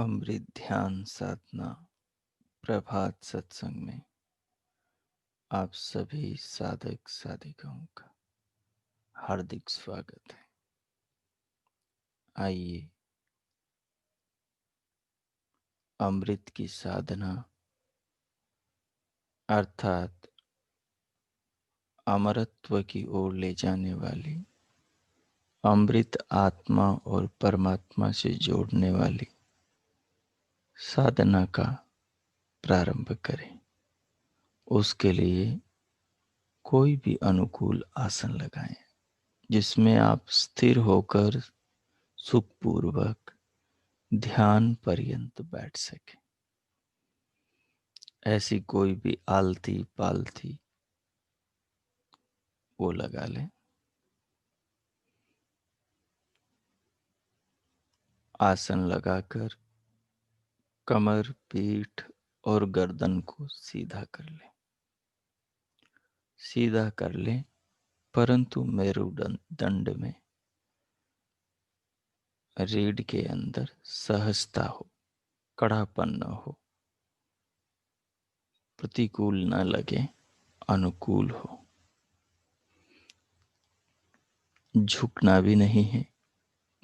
अमृत ध्यान साधना प्रभात सत्संग में आप सभी साधक साधिकाओं का हार्दिक स्वागत है। आइए अमृत की साधना अर्थात अमरत्व की ओर ले जाने वाली, अमृत आत्मा और परमात्मा से जोड़ने वाली साधना का प्रारंभ करें। उसके लिए कोई भी अनुकूल आसन लगाएं जिसमें आप स्थिर होकर सुखपूर्वक ध्यान पर्यंत बैठ सके। ऐसी कोई भी आलती पालथी वो लगा लें। आसन लगाकर कमर, पीठ और गर्दन को सीधा कर लें। सीधा कर लें, परंतु मेरुदंड में, रीढ़ के अंदर सहजता हो, कड़ापन न हो, प्रतिकूल न लगे, अनुकूल हो। झुकना भी नहीं है।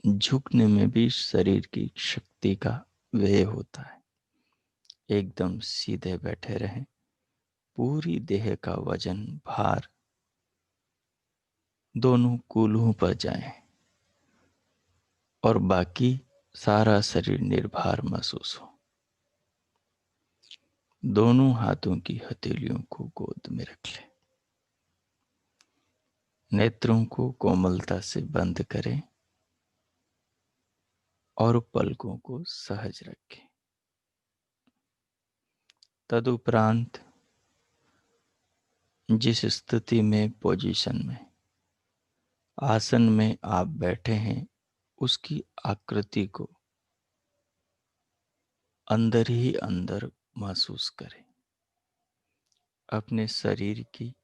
झुकने में भी शरीर की शक्ति का व्यय होता है। एकदम सीधे बैठे रहें। पूरी देह का वजन, भार दोनों कूल्हों पर जाए और बाकी सारा शरीर निर्भर महसूस हो। दोनों हाथों की हथेलियों को गोद में रख लें। नेत्रों को कोमलता से बंद करें और पलकों को सहज रखें। तदुपरांत जिस स्थिति में, पोजीशन में, आसन में आप बैठे हैं, उसकी आकृति को अंदर ही अंदर महसूस करें। अपने शरीर की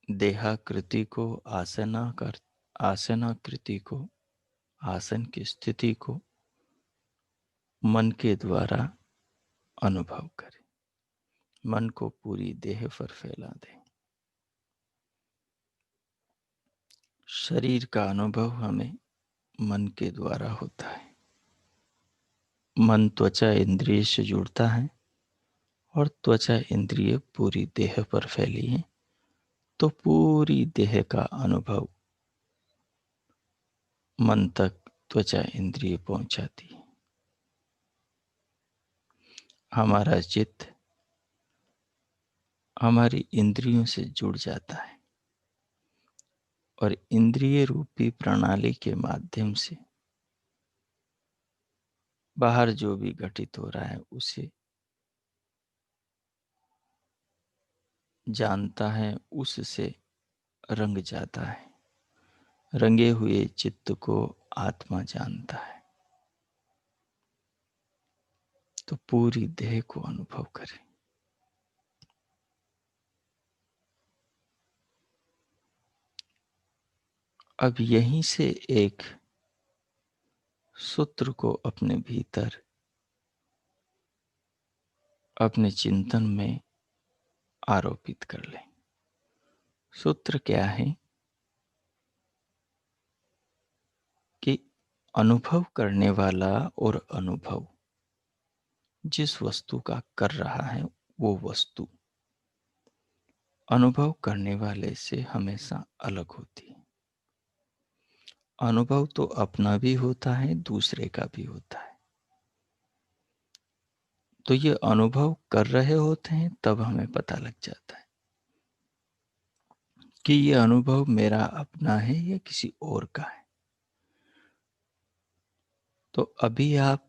देहाकृति को, आसनाकृति को, आसन की स्थिति को मन के द्वारा अनुभव करें। मन को पूरी देह पर फैला दें। शरीर का अनुभव हमें मन के द्वारा होता है। मन त्वचा इंद्रिय से जुड़ता है और त्वचा इंद्रिय पूरी देह पर फैली है, तो पूरी देह का अनुभव मन तक त्वचा इंद्रिय पहुंचाती है। हमारा चित्त हमारी इंद्रियों से जुड़ जाता है और इंद्रिय रूपी प्रणाली के माध्यम से बाहर जो भी घटित हो रहा है उसे जानता है, उससे रंग जाता है। रंगे हुए चित्त को आत्मा जानता है। तो पूरी देह को अनुभव करें। अब यहीं से एक सूत्र को अपने भीतर, अपने चिंतन में आरोपित कर लें। सूत्र क्या है कि अनुभव करने वाला और अनुभव जिस वस्तु का कर रहा है, वो वस्तु अनुभव करने वाले से हमेशा अलग होती है। अनुभव तो अपना भी होता है, दूसरे का भी होता है। तो ये अनुभव कर रहे होते हैं तब हमें पता लग जाता है कि ये अनुभव मेरा अपना है या किसी और का है। तो अभी आप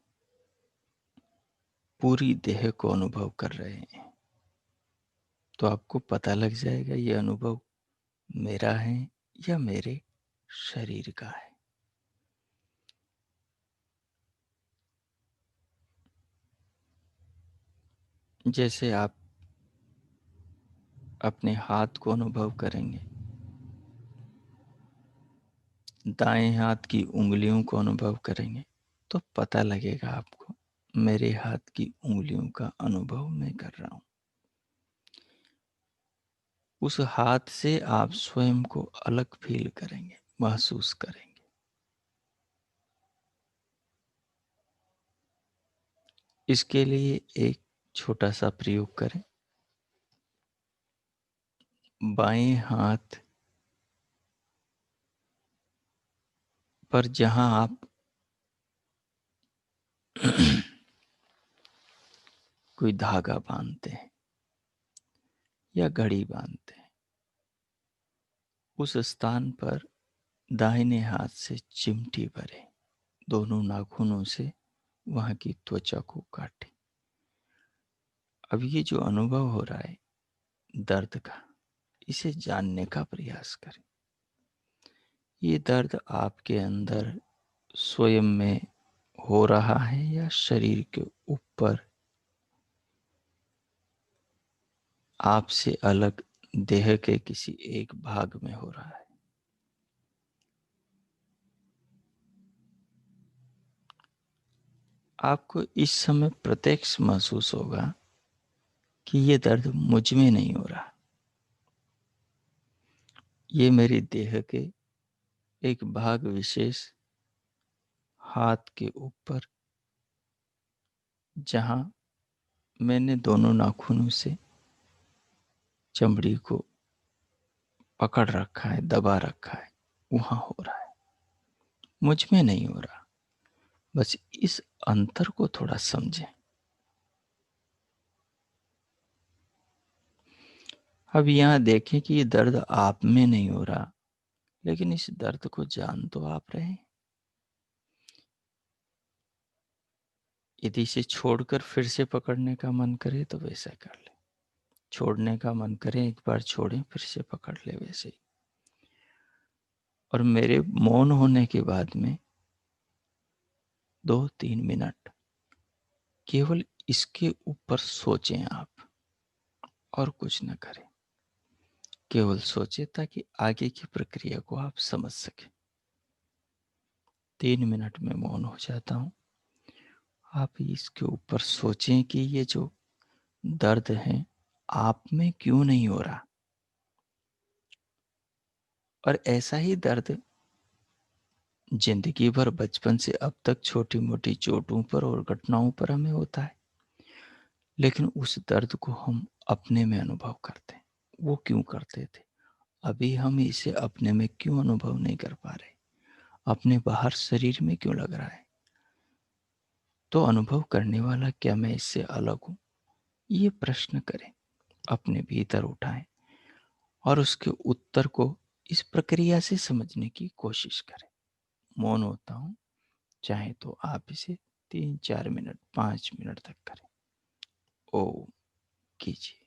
पूरी देह को अनुभव कर रहे हैं, तो आपको पता लग जाएगा ये अनुभव मेरा है या मेरे शरीर का है। जैसे आप अपने हाथ को अनुभव करेंगे, दाएं हाथ की उंगलियों को अनुभव करेंगे, तो पता लगेगा आपको मेरे हाथ की उँगलियों का अनुभव मैं कर रहा हूँ। उस हाथ से आप स्वयं को अलग फ़ील करेंगे, महसूस करेंगे। इसके लिए एक छोटा-सा प्रयोग करें। बाएँ हाथ पर जहाँ आप कोई धागा बाँधते हैं या घड़ी बाँधते हैं, उस स्थान पर दाहिने हाथ से चिमटी भरें। दोनों नाखूनों से वहाँ की त्वचा को काटें। अब ये जो अनुभव हो रहा है दर्द का, इसे जानने का प्रयास करें। ये दर्द आपके अंदर स्वयं में हो रहा है या शरीर के ऊपर आपसे अलग देह के किसी एक भाग में हो रहा है। आपको इस समय प्रत्यक्ष महसूस होगा कि ये दर्द मुझ में नहीं हो रहा, ये मेरी देह के एक भाग विशेष हाथ के ऊपर, जहां मैंने दोनों नाखूनों से चमड़ी को पकड़ रखा है, दबा रखा है, वहां हो रहा है, मुझ में नहीं हो रहा। बस इस अंतर को थोड़ा समझें। अब यहाँ देखें कि ये दर्द आप में नहीं हो रहा, लेकिन इस दर्द को जान तो आप रहे हैं। यदि इसे छोड़कर फिर से पकड़ने का मन करे तो वैसा कर ले। छोड़ने का मन करे, एक बार छोड़ें, फिर से पकड़ ले वैसे ही। और मेरे मौन होने के बाद में 2-3 मिनट केवल इसके ऊपर सोचें आप, और कुछ न करें। केवल सोचें ताकि आगे की प्रक्रिया को आप समझ सकें। 3 मिनट में मौन हो जाता हूँ। आप इसके ऊपर सोचें कि ये जो दर्द है आप में क्यों नहीं हो रहा, और ऐसा ही दर्द जिंदगी भर बचपन से अब तक छोटी मोटी चोटों पर और घटनाओं पर हमें होता है, लेकिन उस दर्द को हम अपने में अनुभव करते हैं। वो क्यों करते थे? अभी हम इसे अपने में क्यों अनुभव नहीं कर पा रहे? अपने बाहर शरीर में क्यों लग रहा है? तो अनुभव करने वाला क्या मैं इससे अलग हूँ? ये प्रश्न करें, अपने भीतर उठाएं और उसके उत्तर को इस प्रक्रिया से समझने की कोशिश करें। मौन होता हूँ, चाहे तो आप इसे 3-4 मिनट 5 मिनट तक करें। ओम कीजिए।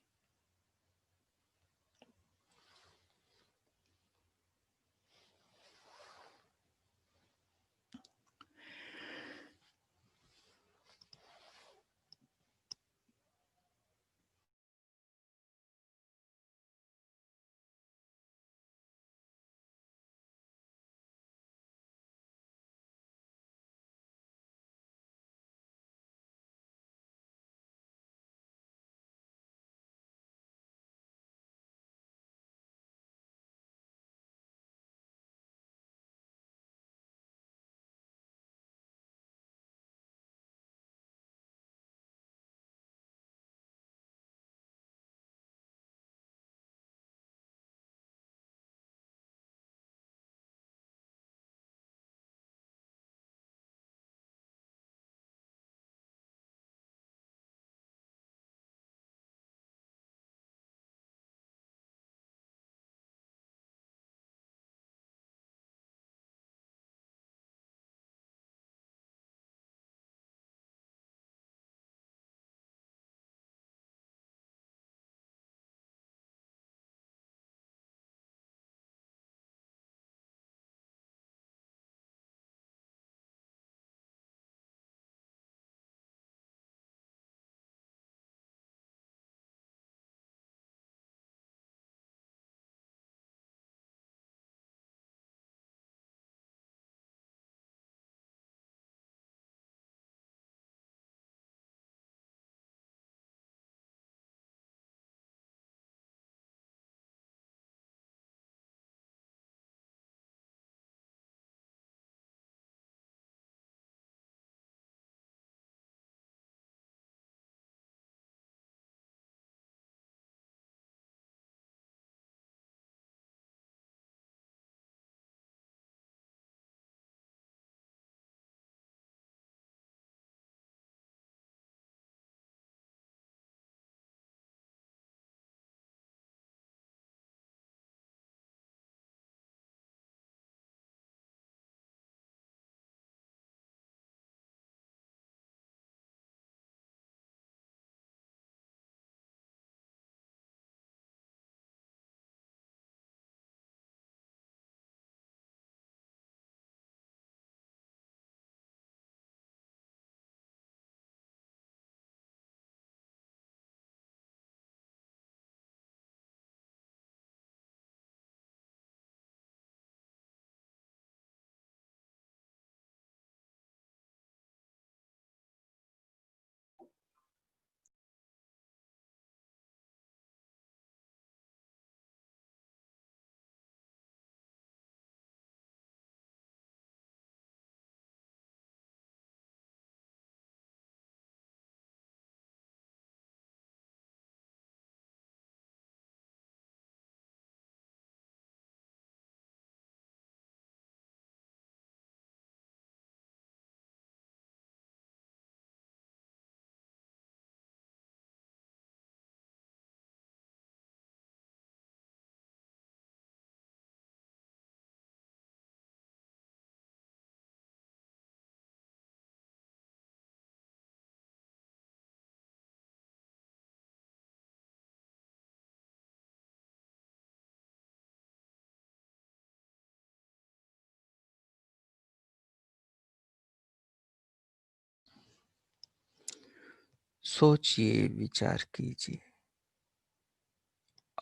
सोचिए, विचार कीजिए,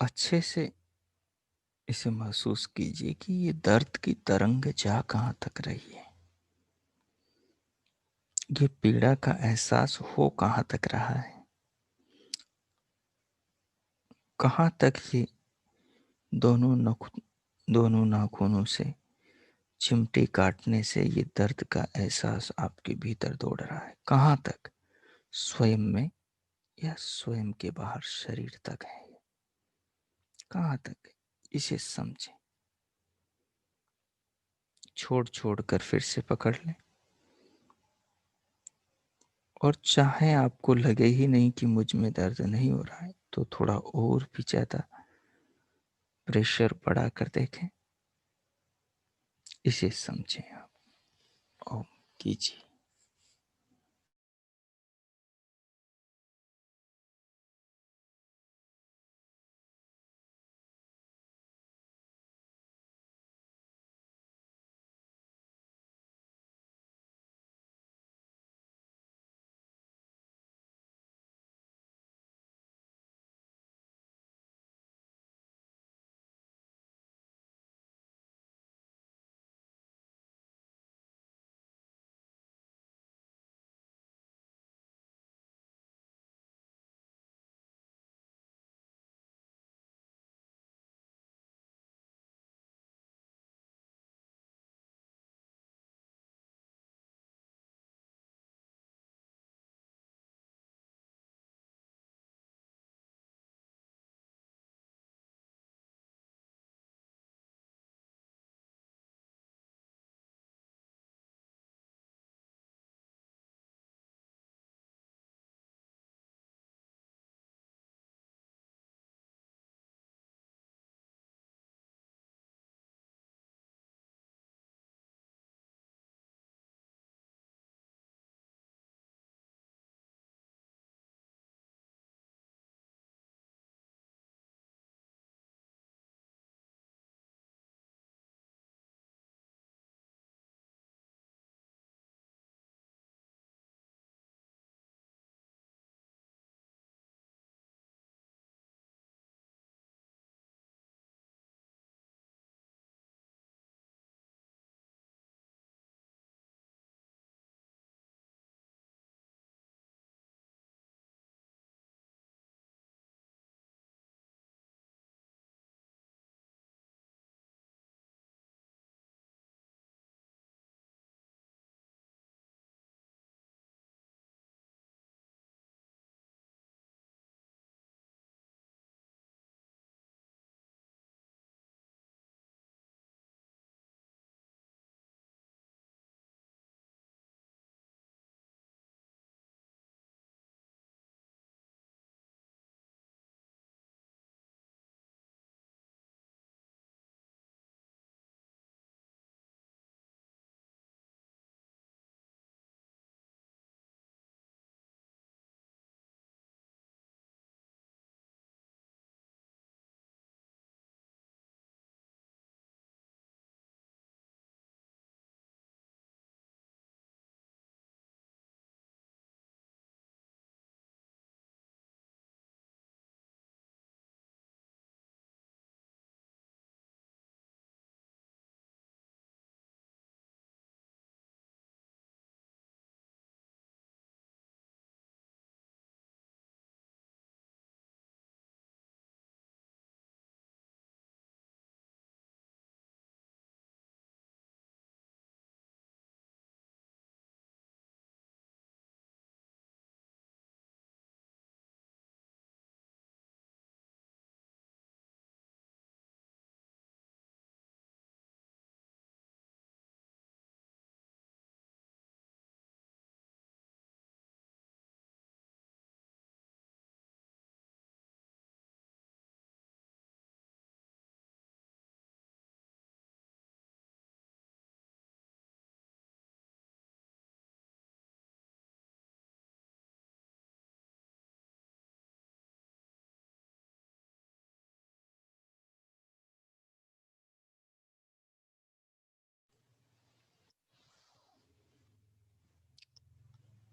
अच्छे से इसे महसूस कीजिए कि ये दर्द की तरंग जा कहाँ तक रही है। ये पीड़ा का एहसास हो कहाँ तक रहा है। कहाँ तक ये दोनों नख दोनों नाखूनों से चिमटी काटने से ये दर्द का एहसास आपके भीतर दौड़ रहा है। कहाँ तक, स्वयं में या स्वयं के बाहर शरीर तक है। कहाँ तक, इसे समझें। छोड़ छोड़ कर फिर से पकड़ लें। और चाहे आपको लगे ही नहीं कि मुझ में दर्द नहीं हो रहा है, तो थोड़ा और भी ज्यादा प्रेशर बढ़ा कर देखें। इसे समझें आप। ओम कीजिए।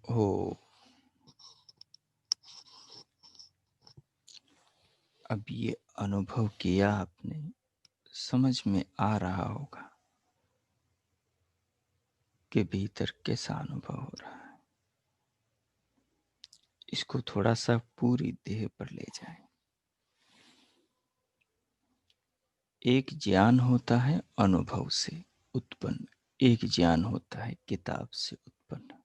ओ, अब ये अनुभव किया आपने, समझ में आ रहा होगा कि भीतर कैसा अनुभव हो रहा है। इसको थोड़ा सा पूरी देह पर ले जाएं। एक ज्ञान होता है अनुभव से उत्पन्न, एक ज्ञान होता है किताब से उत्पन्न।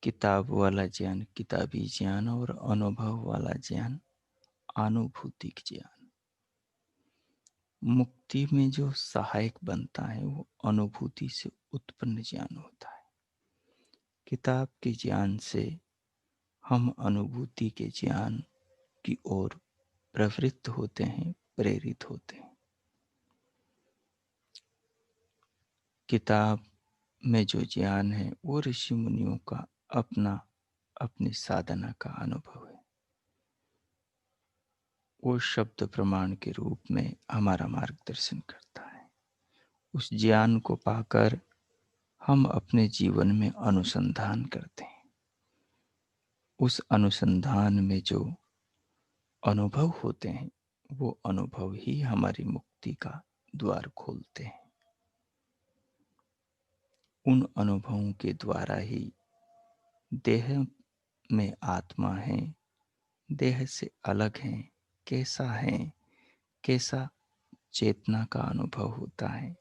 किताब वाला ज्ञान किताबी ज्ञान और अनुभव वाला ज्ञान अनुभूतिक ज्ञान। मुक्ति में जो सहायक बनता है वो अनुभूति से उत्पन्न ज्ञान होता है। किताब के ज्ञान से हम अनुभूति के ज्ञान की ओर प्रवृत्त होते हैं, प्रेरित होते हैं। किताब में जो ज्ञान है वो ऋषि मुनियों का अपनी साधना का अनुभव है। वो शब्द प्रमाण के रूप में हमारा मार्गदर्शन करता है। उस ज्ञान को पाकर हम अपने जीवन में अनुसंधान करते हैं। उस अनुसंधान में जो अनुभव होते हैं वो अनुभव ही हमारी मुक्ति का द्वार खोलते हैं। उन अनुभवों के द्वारा ही देह में आत्मा है, देह से अलग है, कैसा है, कैसा चेतना का अनुभव होता है,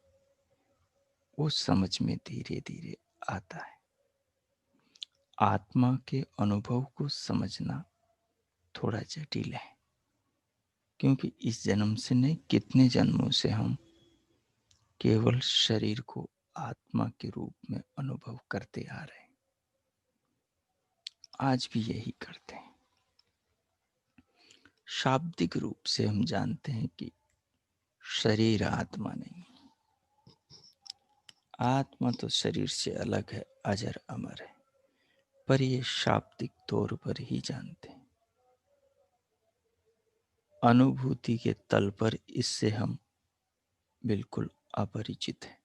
वो समझ में धीरे धीरे आता है। आत्मा के अनुभव को समझना थोड़ा जटिल है, क्योंकि इस जन्म से नहीं, कितने जन्मों से हम केवल शरीर को आत्मा के रूप में अनुभव करते आ रहे हैं। आज भी यही करते हैं। शाब्दिक रूप से हम जानते हैं कि शरीर आत्मा नहीं, आत्मा तो शरीर से अलग है, अजर अमर है, पर ये शाब्दिक तौर पर ही जानते हैं। अनुभूति के तल पर इससे हम बिल्कुल अपरिचित हैं।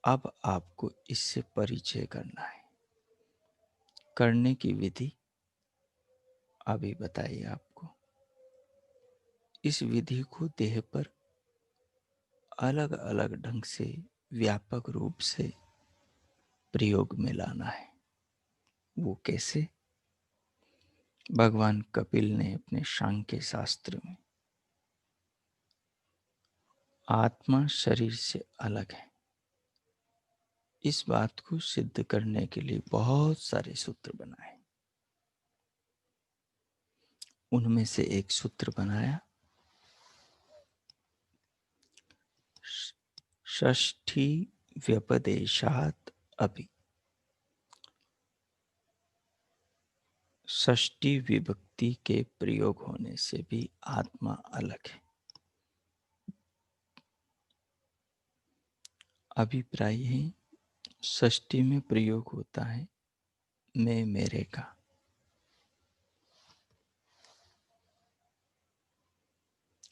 अब आपको इससे परिचय करना है। करने की विधि अभी बताइए आपको। इस विधि को देह पर अलग अलग ढंग से व्यापक रूप से प्रयोग में लाना है। वो कैसे? भगवान कपिल ने अपने सांख्य शास्त्र में आत्मा शरीर से अलग है, इस बात को सिद्ध करने के लिए बहुत सारे सूत्र बनाए। उनमें से एक सूत्र बनाया, षष्ठी व्यपदेशात अपि। षष्ठी विभक्ति के प्रयोग होने से भी आत्मा अलग है। अभिप्राय है, षष्ठी में प्रयोग होता है मैं मेरे का।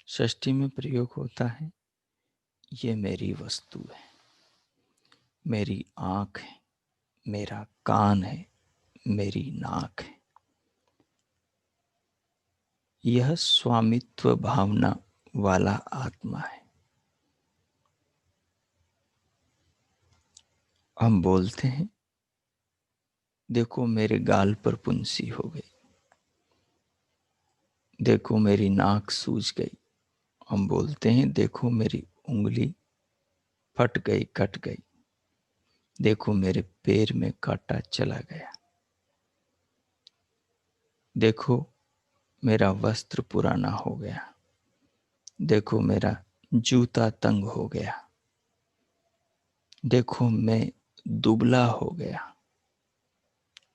षष्ठी में प्रयोग होता है ये मेरी वस्तु है, मेरी आँख है, मेरा कान है, मेरी नाक है। यह स्वामित्व भावना वाला आत्मा है। हम बोलते हैं देखो मेरे गाल पर पुंसी हो गई, देखो मेरी नाक सूज गई। हम बोलते हैं देखो मेरी उंगली फट गई, कट गई, देखो मेरे पैर में कांटा चला गया, देखो मेरा वस्त्र पुराना हो गया, देखो मेरा जूता तंग हो गया, देखो मैं दुबला हो गया।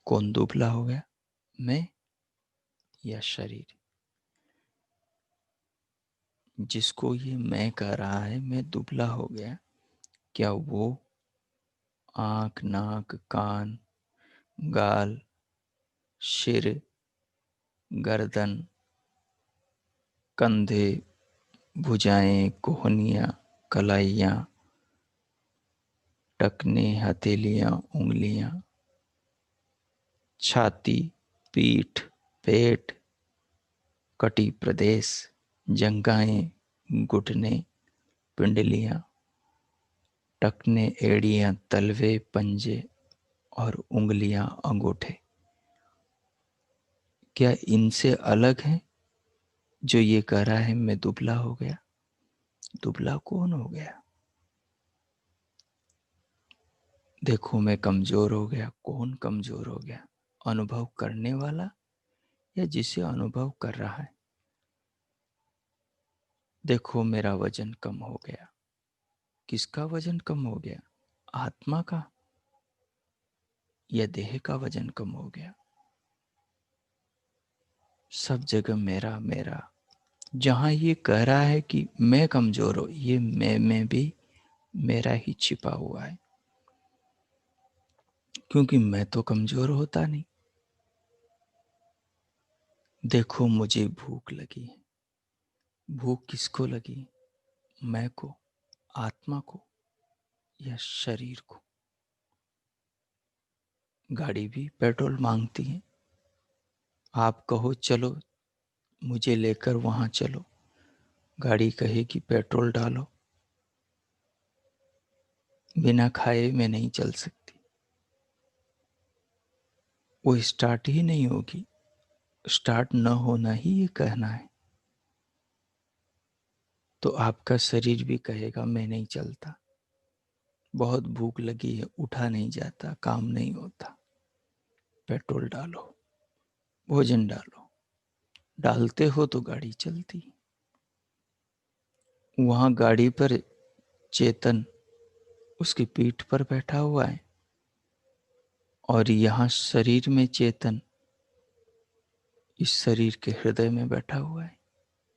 कौन दुबला हो गया? मैं या शरीर? जिसको ये मैं कह रहा है मैं दुबला हो गया, क्या वो आँख, नाक, कान, गाल, सिर, गर्दन, कंधे, भुजाएं, कोहनियाँ, कलाइयाँ, टखने, हथेलियाँ, उंगलियाँ, छाती, पीठ, पेट, कटी प्रदेश, जंघाएं, घुटने, पिंडलियां, टखने, एड़ियां, तलवे, पंजे और उंगलियां, अंगूठे, क्या इनसे अलग है जो ये कह रहा है मैं दुबला हो गया? दुबला कौन हो गया? देखो मैं कमजोर हो गया। कौन कमजोर हो गया? अनुभव करने वाला या जिसे अनुभव कर रहा है? देखो मेरा वजन कम हो गया। किसका वजन कम हो गया? आत्मा का या देह का वजन कम हो गया? सब जगह मेरा मेरा। जहां ये कह रहा है कि मैं कमजोर हूं, ये मैं में भी मेरा ही छिपा हुआ है, क्योंकि मैं तो कमजोर होता नहीं। देखो मुझे भूख लगी है। भूख किसको लगी? मैं को, आत्मा को या शरीर को? गाड़ी भी पेट्रोल मांगती है। आप कहो चलो, मुझे लेकर वहां चलो, गाड़ी कहेगी पेट्रोल डालो। बिना खाए मैं नहीं चल सकती। वो स्टार्ट ही नहीं होगी। स्टार्ट न होना ही ये कहना है। तो आपका शरीर भी कहेगा मैं नहीं चलता, बहुत भूख लगी है, उठा नहीं जाता, काम नहीं होता। पेट्रोल डालो, भोजन डालो। डालते हो तो गाड़ी चलती। वहां गाड़ी पर चेतन उसकी पीठ पर बैठा हुआ है, और यहाँ शरीर में चेतन इस शरीर के हृदय में बैठा हुआ है,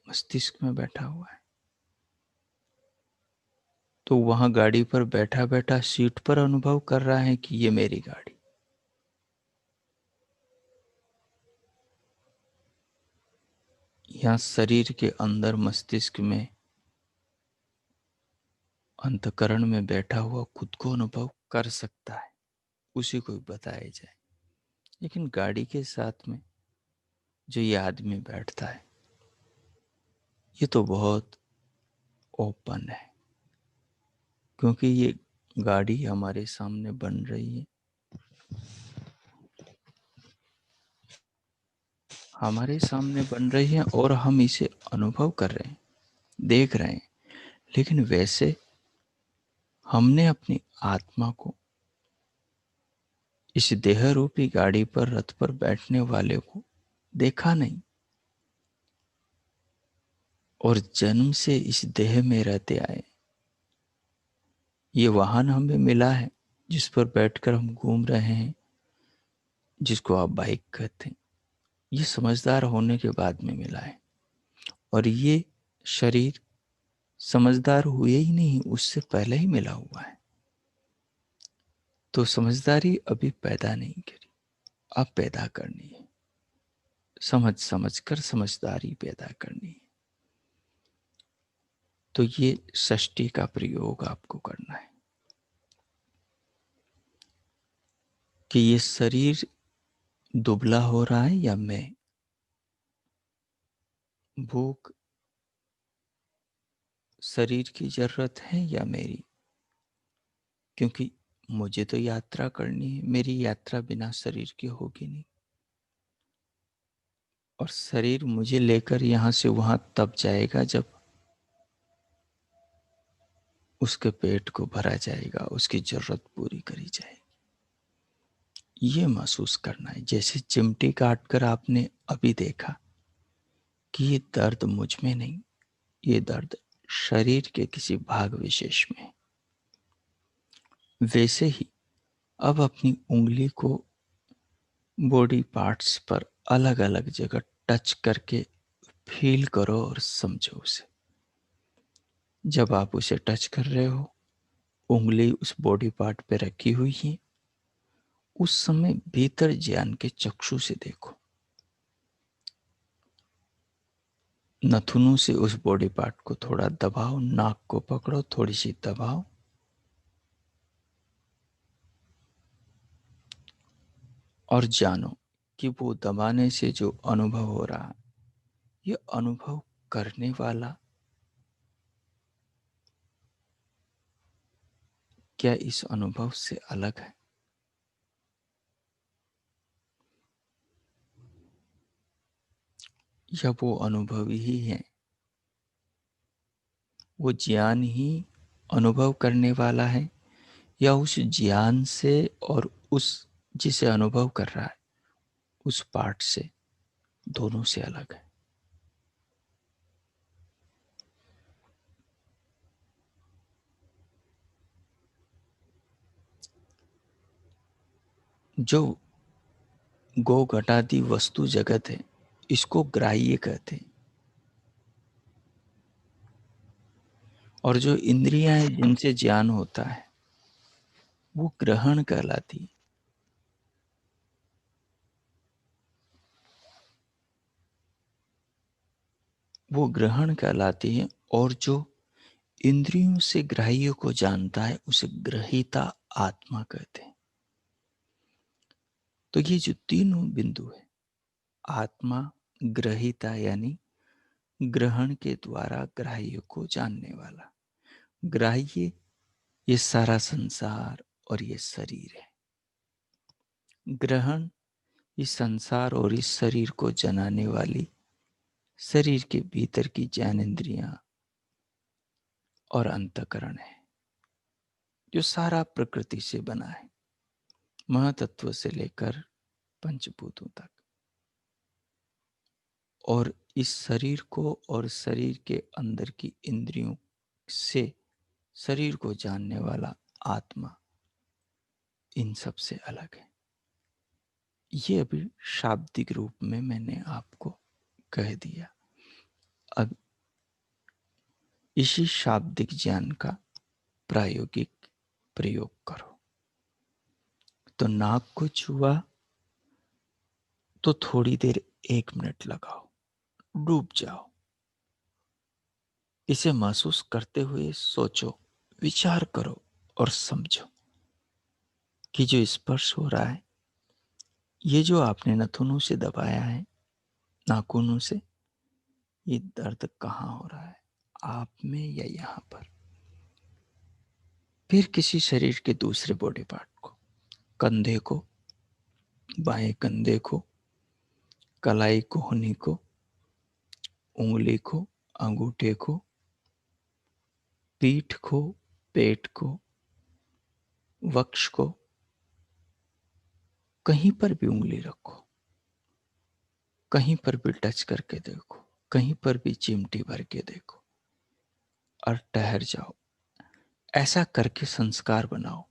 मस्तिष्क में बैठा हुआ है। तो वहां गाड़ी पर बैठा बैठा सीट पर अनुभव कर रहा है कि ये मेरी गाड़ी। यहाँ शरीर के अंदर मस्तिष्क में, अंतकरण में बैठा हुआ खुद को अनुभव कर सकता है, उसी को बताया जाए। लेकिन गाड़ी के साथ में जो ये आदमी बैठता है, ये तो बहुत ओपन है, क्योंकि ये गाड़ी हमारे सामने बन रही है, हमारे सामने बन रही है और हम इसे अनुभव कर रहे हैं, देख रहे हैं। लेकिन वैसे हमने अपनी आत्मा को, इस देह रूपी गाड़ी पर, रथ पर बैठने वाले को देखा नहीं, और जन्म से इस देह में रहते आए। ये वाहन हमें मिला है जिस पर बैठकर हम घूम रहे हैं, जिसको आप बाइक कहते हैं। ये समझदार होने के बाद में मिला है, और ये शरीर समझदार हुए ही नहीं, उससे पहले ही मिला हुआ है। तो समझदारी अभी पैदा नहीं करी, अब पैदा करनी है। समझ समझ कर समझदारी पैदा करनी है। तो ये षष्ठी का प्रयोग आपको करना है कि ये शरीर दुबला हो रहा है या मैं। भूख शरीर की जरूरत है या मेरी? क्योंकि मुझे तो यात्रा करनी है, मेरी यात्रा बिना शरीर की होगी नहीं। और शरीर मुझे लेकर यहाँ से वहां तब जाएगा जब उसके पेट को भरा जाएगा, उसकी जरूरत पूरी करी जाएगी। ये महसूस करना है। जैसे चिमटी काट कर आपने अभी देखा कि ये दर्द मुझ में नहीं, ये दर्द शरीर के किसी भाग विशेष में है। वैसे ही अब अपनी उंगली को बॉडी पार्ट्स पर अलग अलग जगह टच करके फील करो और समझो उसे। जब आप उसे टच कर रहे हो, उंगली उस बॉडी पार्ट पे रखी हुई है, उस समय भीतर ज्ञान के चक्षु से देखो। नथुनों से उस बॉडी पार्ट को थोड़ा दबाओ, नाक को पकड़ो, थोड़ी सी दबाओ, और जानो कि वो दबाने से जो अनुभव हो रहा है, ये अनुभव करने वाला क्या इस अनुभव से अलग है? या वो अनुभव ही है, वो ज्ञान ही अनुभव करने वाला है, या उस ज्ञान से और उस जिसे अनुभव कर रहा है उस पार्ट से, दोनों से अलग है? जो गो घटादी वस्तु जगत है, इसको ग्राह्य कहते हैं। और जो इंद्रियां हैं जिनसे ज्ञान होता है, वो ग्रहण कहलाती है। वो ग्रहण कहलाती है। और जो इंद्रियों से ग्राह्य को जानता है उसे ग्रहीता आत्मा कहते हैं। तो ये जो तीनों बिंदु है, आत्मा, ग्रहीता यानी ग्रहण के द्वारा ग्राह्य को जानने वाला, ग्राह्य ये सारा संसार और ये शरीर है। ग्रहण इस संसार और इस शरीर को जनाने वाली शरीर के भीतर की ज्ञानेंद्रियां और अंतःकरण है, जो सारा प्रकृति से बना है, महातत्व से लेकर पंचभूतों तक। और इस शरीर को और शरीर के अंदर की इंद्रियों से शरीर को जानने वाला आत्मा इन सब से अलग है। ये अभी शाब्दिक रूप में मैंने आपको कह दिया। अब इसी शाब्दिक ज्ञान का प्रायोगिक प्रयोग करो। तो नाक को छुआ तो थोड़ी देर 1 मिनट लगाओ, डूब जाओ, इसे महसूस करते हुए सोचो, विचार करो और समझो कि जो स्पर्श हो रहा है, ये जो आपने नथुनों से दबाया है, नाखूनों से, ये दर्द कहाँ हो रहा है, आप में या यहाँ पर? फिर किसी शरीर के दूसरे बॉडी पार्ट को, कंधे को, बाएं कंधे को, कलाई कोहनी को, उंगली को, अंगूठे को, पीठ को, पेट को, वक्ष को, कहीं पर भी उंगली रखो, कहीं पर भी टच करके देखो, कहीं पर भी चिमटी भर के देखो और ठहर जाओ। ऐसा करके संस्कार बनाओ।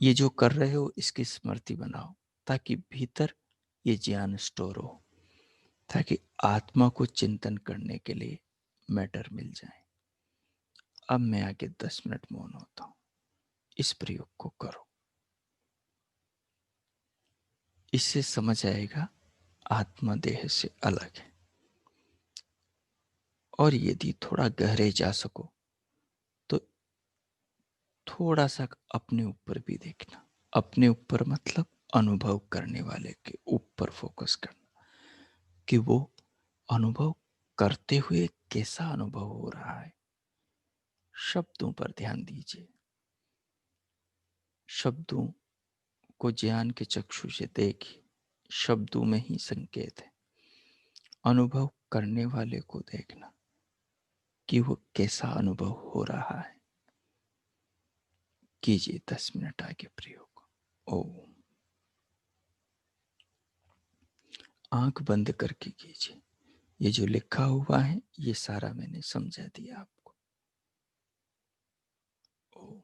ये जो कर रहे हो इसकी स्मृति बनाओ, ताकि भीतर ये ज्ञान स्टोर हो, ताकि आत्मा को चिंतन करने के लिए मैटर मिल जाए। अब मैं आगे 10 मिनट मौन होता हूँ। इस प्रयोग को करो, इससे समझ आएगा आत्मा देह से अलग है। और यदि थोड़ा गहरे जा सको तो थोड़ा सा अपने ऊपर भी देखना। अपने ऊपर मतलब अनुभव करने वाले के ऊपर फोकस करना, कि वो अनुभव करते हुए कैसा अनुभव हो रहा है। शब्दों पर ध्यान दीजिए। शब्दों को ज्ञान के चक्षु से देखिए। शब्दों में ही संकेत है। अनुभव करने वाले को देखना कि वो कैसा अनुभव हो रहा है। कीजिए 10 मिनट आगे प्रयोग। ओम। आंख बंद करके कीजिए। ये जो लिखा हुआ है ये सारा मैंने समझा दिया आपको। ओम।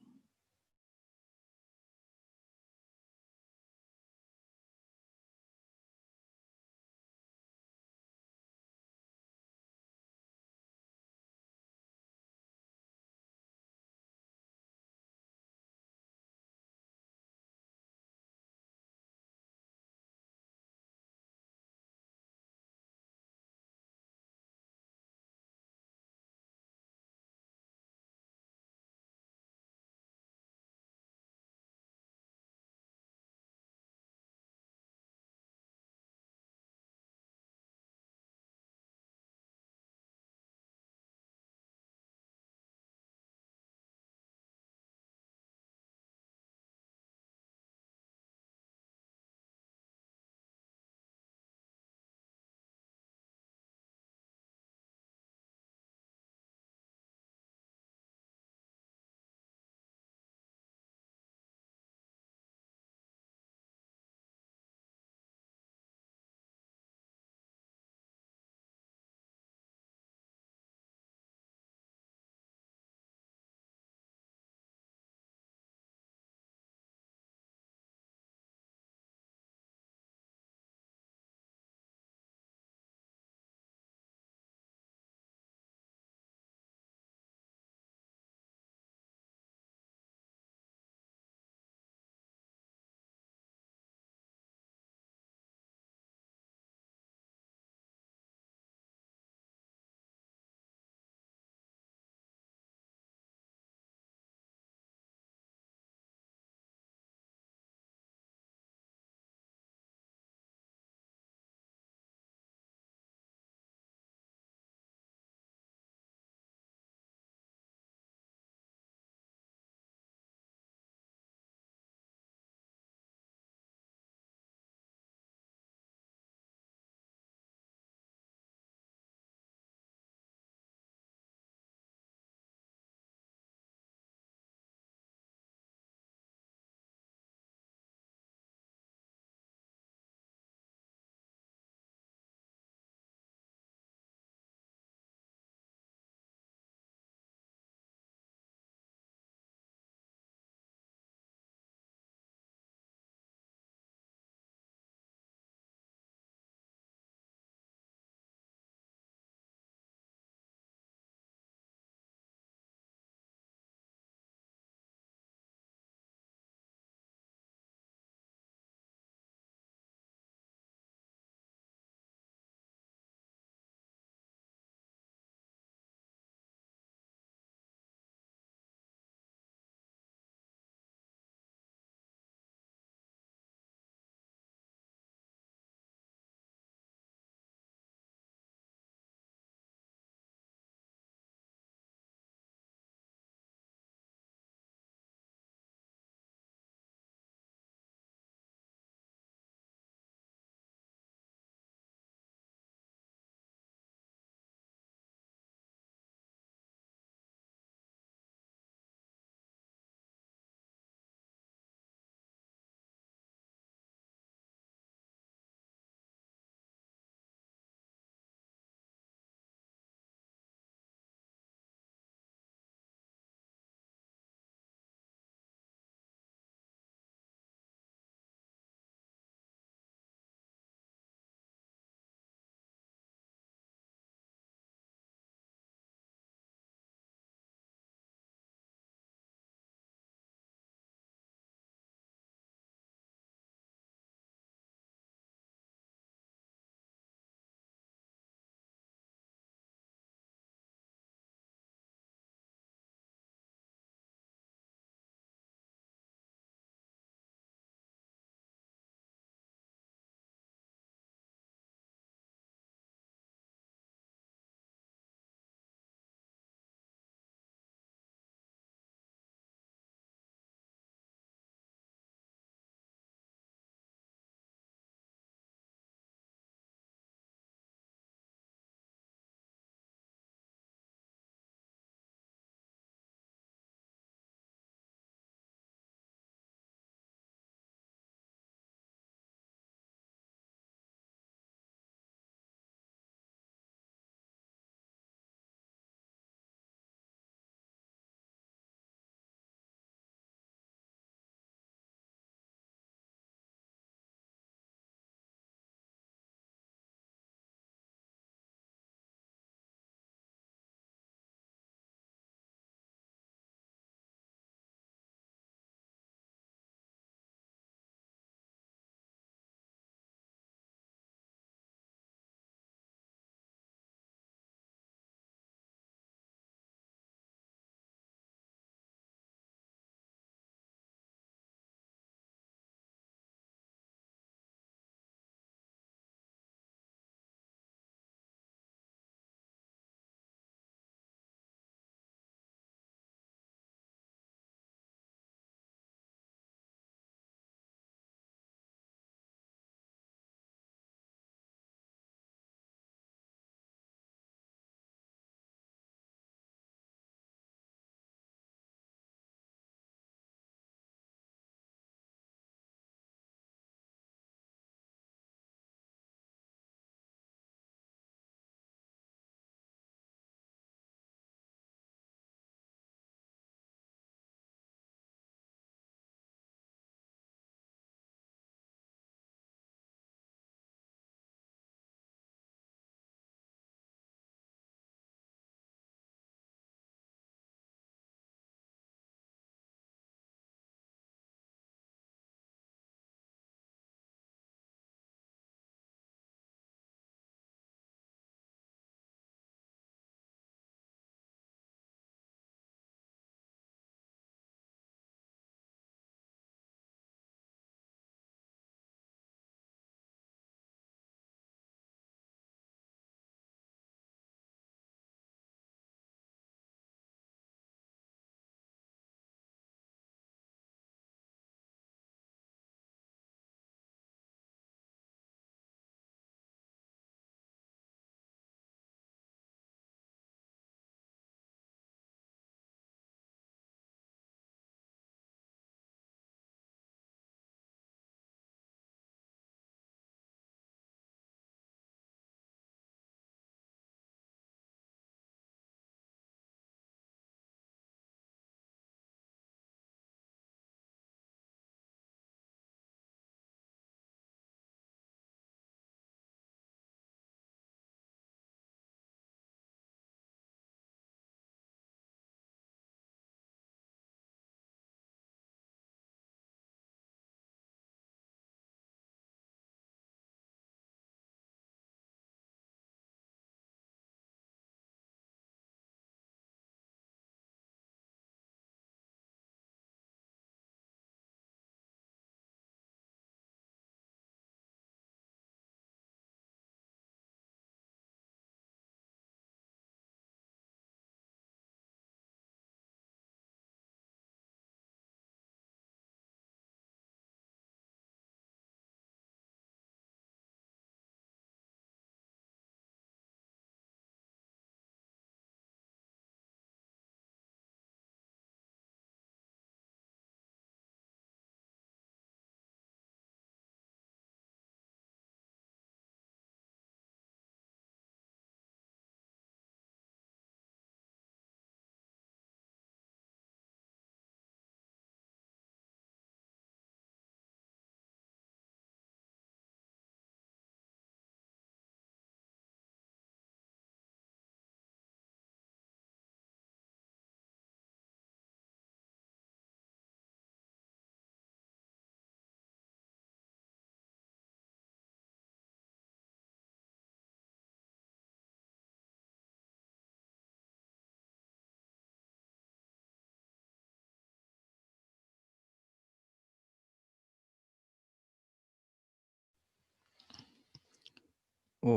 ओ।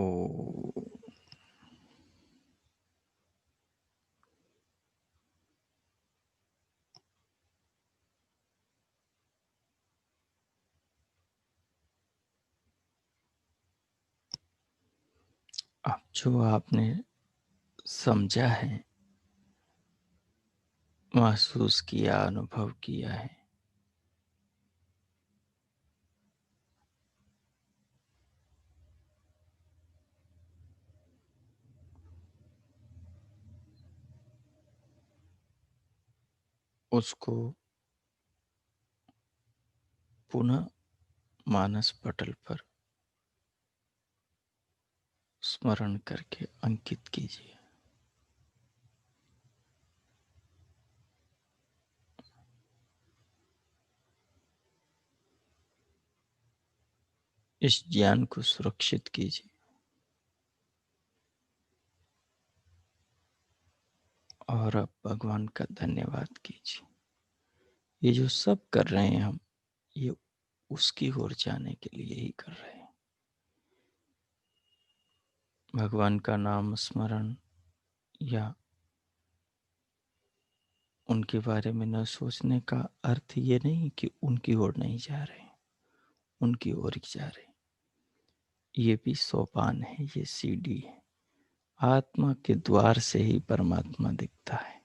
अब जो आपने समझा है, महसूस किया, अनुभव किया है, उसको पुनः मानस पटल पर स्मरण करके अंकित कीजिए। इस ज्ञान को सुरक्षित कीजिए और अब भगवान का धन्यवाद कीजिए। ये जो सब कर रहे हैं हम, ये उसकी ओर जाने के लिए ही कर रहे हैं। भगवान का नाम स्मरण या उनके बारे में न सोचने का अर्थ ये नहीं कि उनकी ओर नहीं जा रहे हैं, उनकी ओर ही जा रहे हैं। ये भी सोपान है, ये सीढ़ी है। आत्मा के द्वार से ही परमात्मा दिखता है,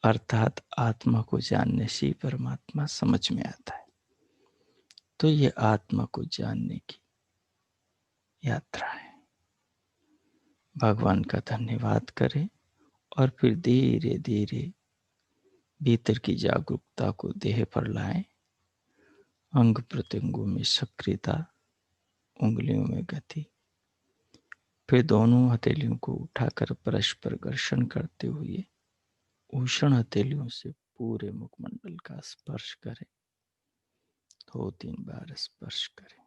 अर्थात आत्मा को जानने से ही परमात्मा समझ में आता है। तो ये आत्मा को जानने की यात्रा है। भगवान का धन्यवाद करें और फिर धीरे धीरे भीतर की जागरूकता को देह पर लाएं। अंग प्रत्यंगों में सक्रियता, उंगलियों में गति, फिर दोनों हथेलियों को उठाकर परस्पर घर्षण करते हुए उष्ण हथेलियों से पूरे मुखमंडल का स्पर्श करें। 2-3 बार स्पर्श करें।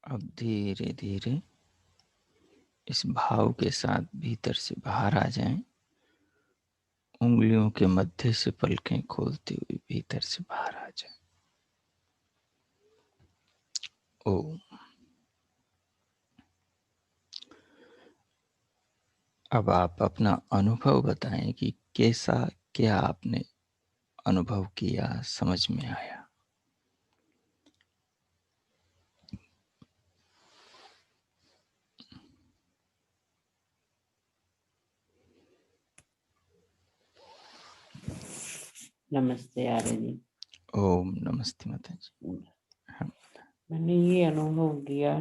अब धीरे धीरे इस भाव के साथ भीतर से बाहर आ जाएं। उंगलियों के मध्य से पलकें खोलते हुए भीतर से बाहर आ जाएं। ओम। अब आप अपना अनुभव बताएं कि कैसा, क्या आपने अनुभव किया, समझ में आया। नमस्ते आर्य जी। ओम नमस्ते माता जी। हाँ। मैंने ये अनुभव किया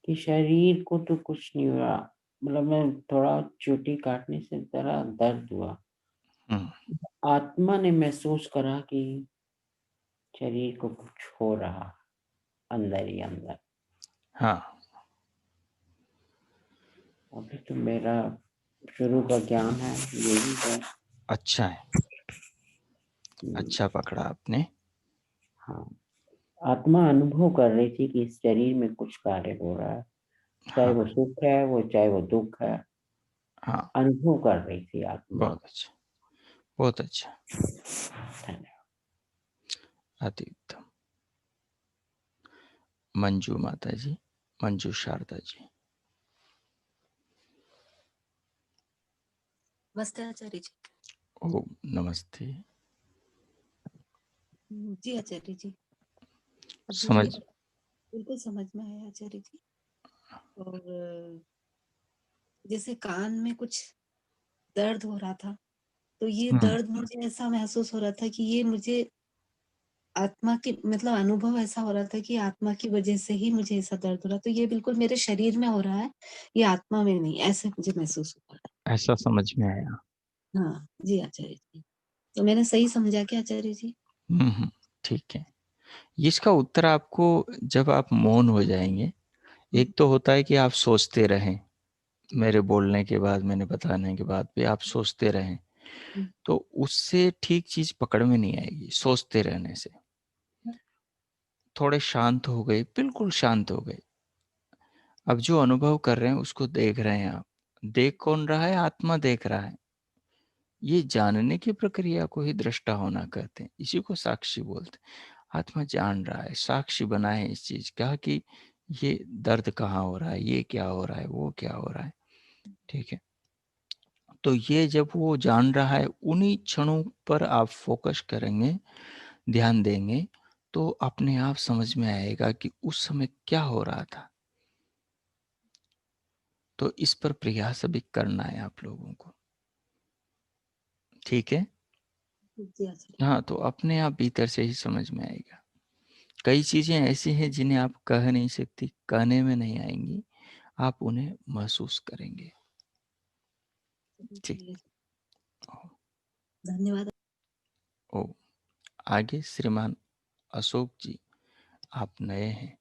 कि शरीर को तो कुछ नहीं हुआ, मतलब मैं थोड़ा चोटी काटने से जरा दर्द हुआ। हम्म। आत्मा ने महसूस करा कि शरीर को कुछ हो रहा अंदर ही अंदर। हाँ, अभी तो मेरा शुरू का ज्ञान है, यही है। अच्छा है, अच्छा पकड़ा आपने। हाँ, आत्मा अनुभव कर रही थी कि इस शरीर में कुछ कार्य हो रहा है, चाहे हाँ वो सुख है, वो चाहे वो दुख है, हाँ, अनुभव कर रही थी आत्मा। बहुत अच्छा, बहुत अच्छा, धन्यवाद। अति उत्तम। मंजू माता जी, मंजू शारदा जी। नमस्ते आचार्य जी। ओम नमस्ते। जी आचार्य जी, अभी समझ, बिल्कुल समझ में आया आचार्य जी। और जैसे कान में कुछ दर्द हो रहा था, तो ये हम्म, दर्द मुझे ऐसा महसूस हो रहा था कि ये मुझे आत्मा की मतलब अनुभव ऐसा हो रहा था कि आत्मा की वजह से ही मुझे ऐसा दर्द हो रहा है। तो ये बिल्कुल मेरे शरीर में हो रहा है, ये आत्मा में नहीं, ऐसे मुझे महसूस हो रहा ऐसा समझ में आया। है। हाँ, जी आचार्य जी। तो मैंने सही समझा क्या आचार्य जी? ठीक है। इसका उत्तर आपको, जब आप मौन हो जाएंगे, हुँ, एक तो होता है कि आप सोचते रहें, मेरे बोलने के बाद, मैंने बताने के बाद भी आप सोचते रहें, हुँ, तो उससे ठीक चीज पकड़ में नहीं आएगी। सोचते रहने से हुँ, थोड़े शांत हो गए, बिल्कुल शांत हो गए, अब जो अनुभव कर रहे हैं उसको देख रहे हैं आप। देख कौन रहा है? आत्मा देख रहा है। ये जानने की प्रक्रिया को ही दृष्टा होना कहते हैं, इसी को साक्षी बोलते हैं। आत्मा जान रहा है, साक्षी बना है इस चीज का कि ये दर्द कहाँ हो रहा है, ये क्या हो रहा है, वो क्या हो रहा है। ठीक है, तो ये जब वो जान रहा है, उन्हीं क्षणों पर आप फोकस करेंगे, ध्यान देंगे, तो अपने आप समझ में आएगा कि उस समय क्या हो रहा था। तो इस पर प्रयास अभी करना है आप लोगों को। ठीक है, जी आचार्य। हाँ, तो अपने आप भीतर से ही समझ में आएगा। कई चीजें ऐसी हैं जिन्हें आप कह नहीं सकती, कहने में नहीं आएंगी, आप उन्हें महसूस करेंगे। ठीक। चलिए, धन्यवाद। ओ, आगे श्रीमान अशोक जी, आप नए हैं।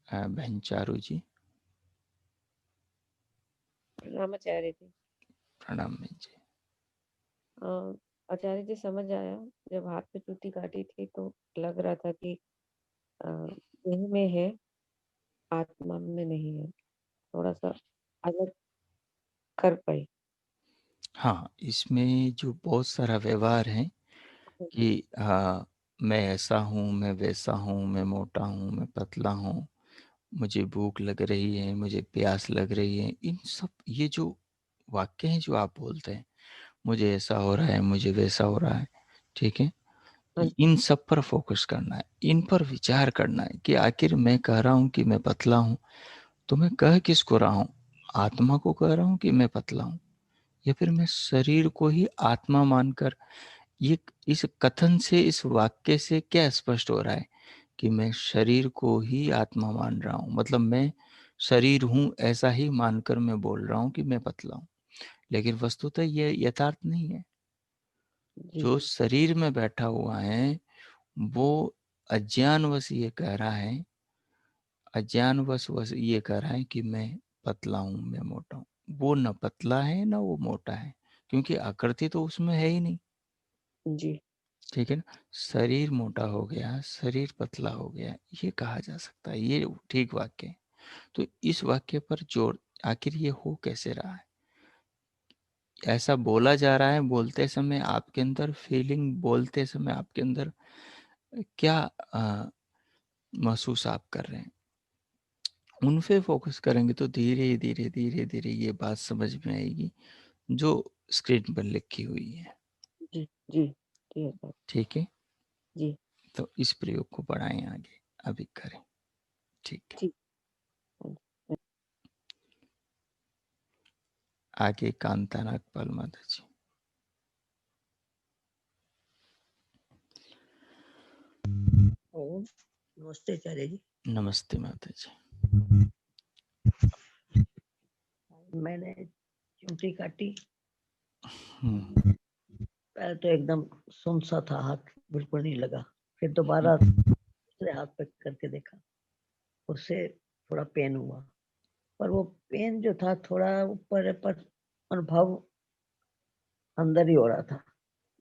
बहन चारू जी, प्रणाम आचार्य जी। प्रणाम बहन जी। अ, आचार्य जी समझ आया, जब हाथ पे चोटी काटी थी तो लग रहा था कि देह में है, आत्मा में नहीं है। थोड़ा-सा अलग कर पाई। हाँ, इसमें जो बहुत सारा व्यवहार है जी, कि मैं ऐसा हूँ, मैं वैसा हूँ, मैं मोटा हूँ, मैं पतला हूँ, मुझे भूख लग रही है, मुझे प्यास लग रही है, इन सब ये जो वाक्य हैं जो आप बोलते हैं, मुझे ऐसा हो रहा है, मुझे वैसा हो रहा है, ठीक है? हाँ जी, इन सब पर फ़ोकस करना है, इन पर विचार करना है कि आखिर मैं कह रहा हूँ कि मैं पतला हूँ, तो मैं कह किसको रहा हूँ? आत्मा को कह रहा हूँ कि मैं पतला हूँ, या फिर मैं शरीर को ही आत्मा मानकर, ये इस कथन से, इस वाक्य से क्या स्पष्ट हो रहा है कि मैं शरीर को ही आत्मा मान रहा हूँ, मतलब मैं शरीर हूँ ऐसा ही मानकर मैं बोल रहा हूँ कि मैं पतला हूँ। लेकिन वस्तुतः ये यथार्थ नहीं है। जी, जो शरीर में बैठा हुआ है वो अज्ञानवश ये कह रहा है, अज्ञानवश ये कह रहा है कि मैं पतला हूँ, मैं मोटा हूँ। वो न पतला है न वो मोटा है, क्योंकि आकृति तो उसमें है ही नहीं। जी, ठीक है ना? शरीर मोटा हो गया, शरीर पतला हो गया, ये कहा जा सकता है, ये ठीक वाक्य है। तो इस वाक्य पर जोर, आखिर ये हो कैसे रहा है? ऐसा बोला जा रहा है, बोलते समय आपके अंदर फीलिंग, बोलते समय आपके अंदर क्या महसूस आप कर रहे हैं, उन पे फोकस करेंगे तो धीरे धीरे धीरे धीरे ये बात समझ में आएगी जो स्क्रीन पर लिखी हुई है। जी, जी, जी आचार्य, ठीक है, जी, तो इस प्रयोग को बढ़ाएं आगे, अभी करें। ठीक है, जी, हाँ जी। आगे कांता नागपाल माता जी। ओम नमस्ते आचार्य जी। नमस्ते माता जी। मैंने चूंटी काटी, हम्म, पहले तो एकदम सुन सा था, हाथ बिल्कुल नहीं लगा। फिर दोबारा दूसरे हाथ पे करके देखा, उससे थोड़ा पेन हुआ, पर वो पेन जो था थोड़ा ऊपर पर अनुभव अंदर ही हो रहा था।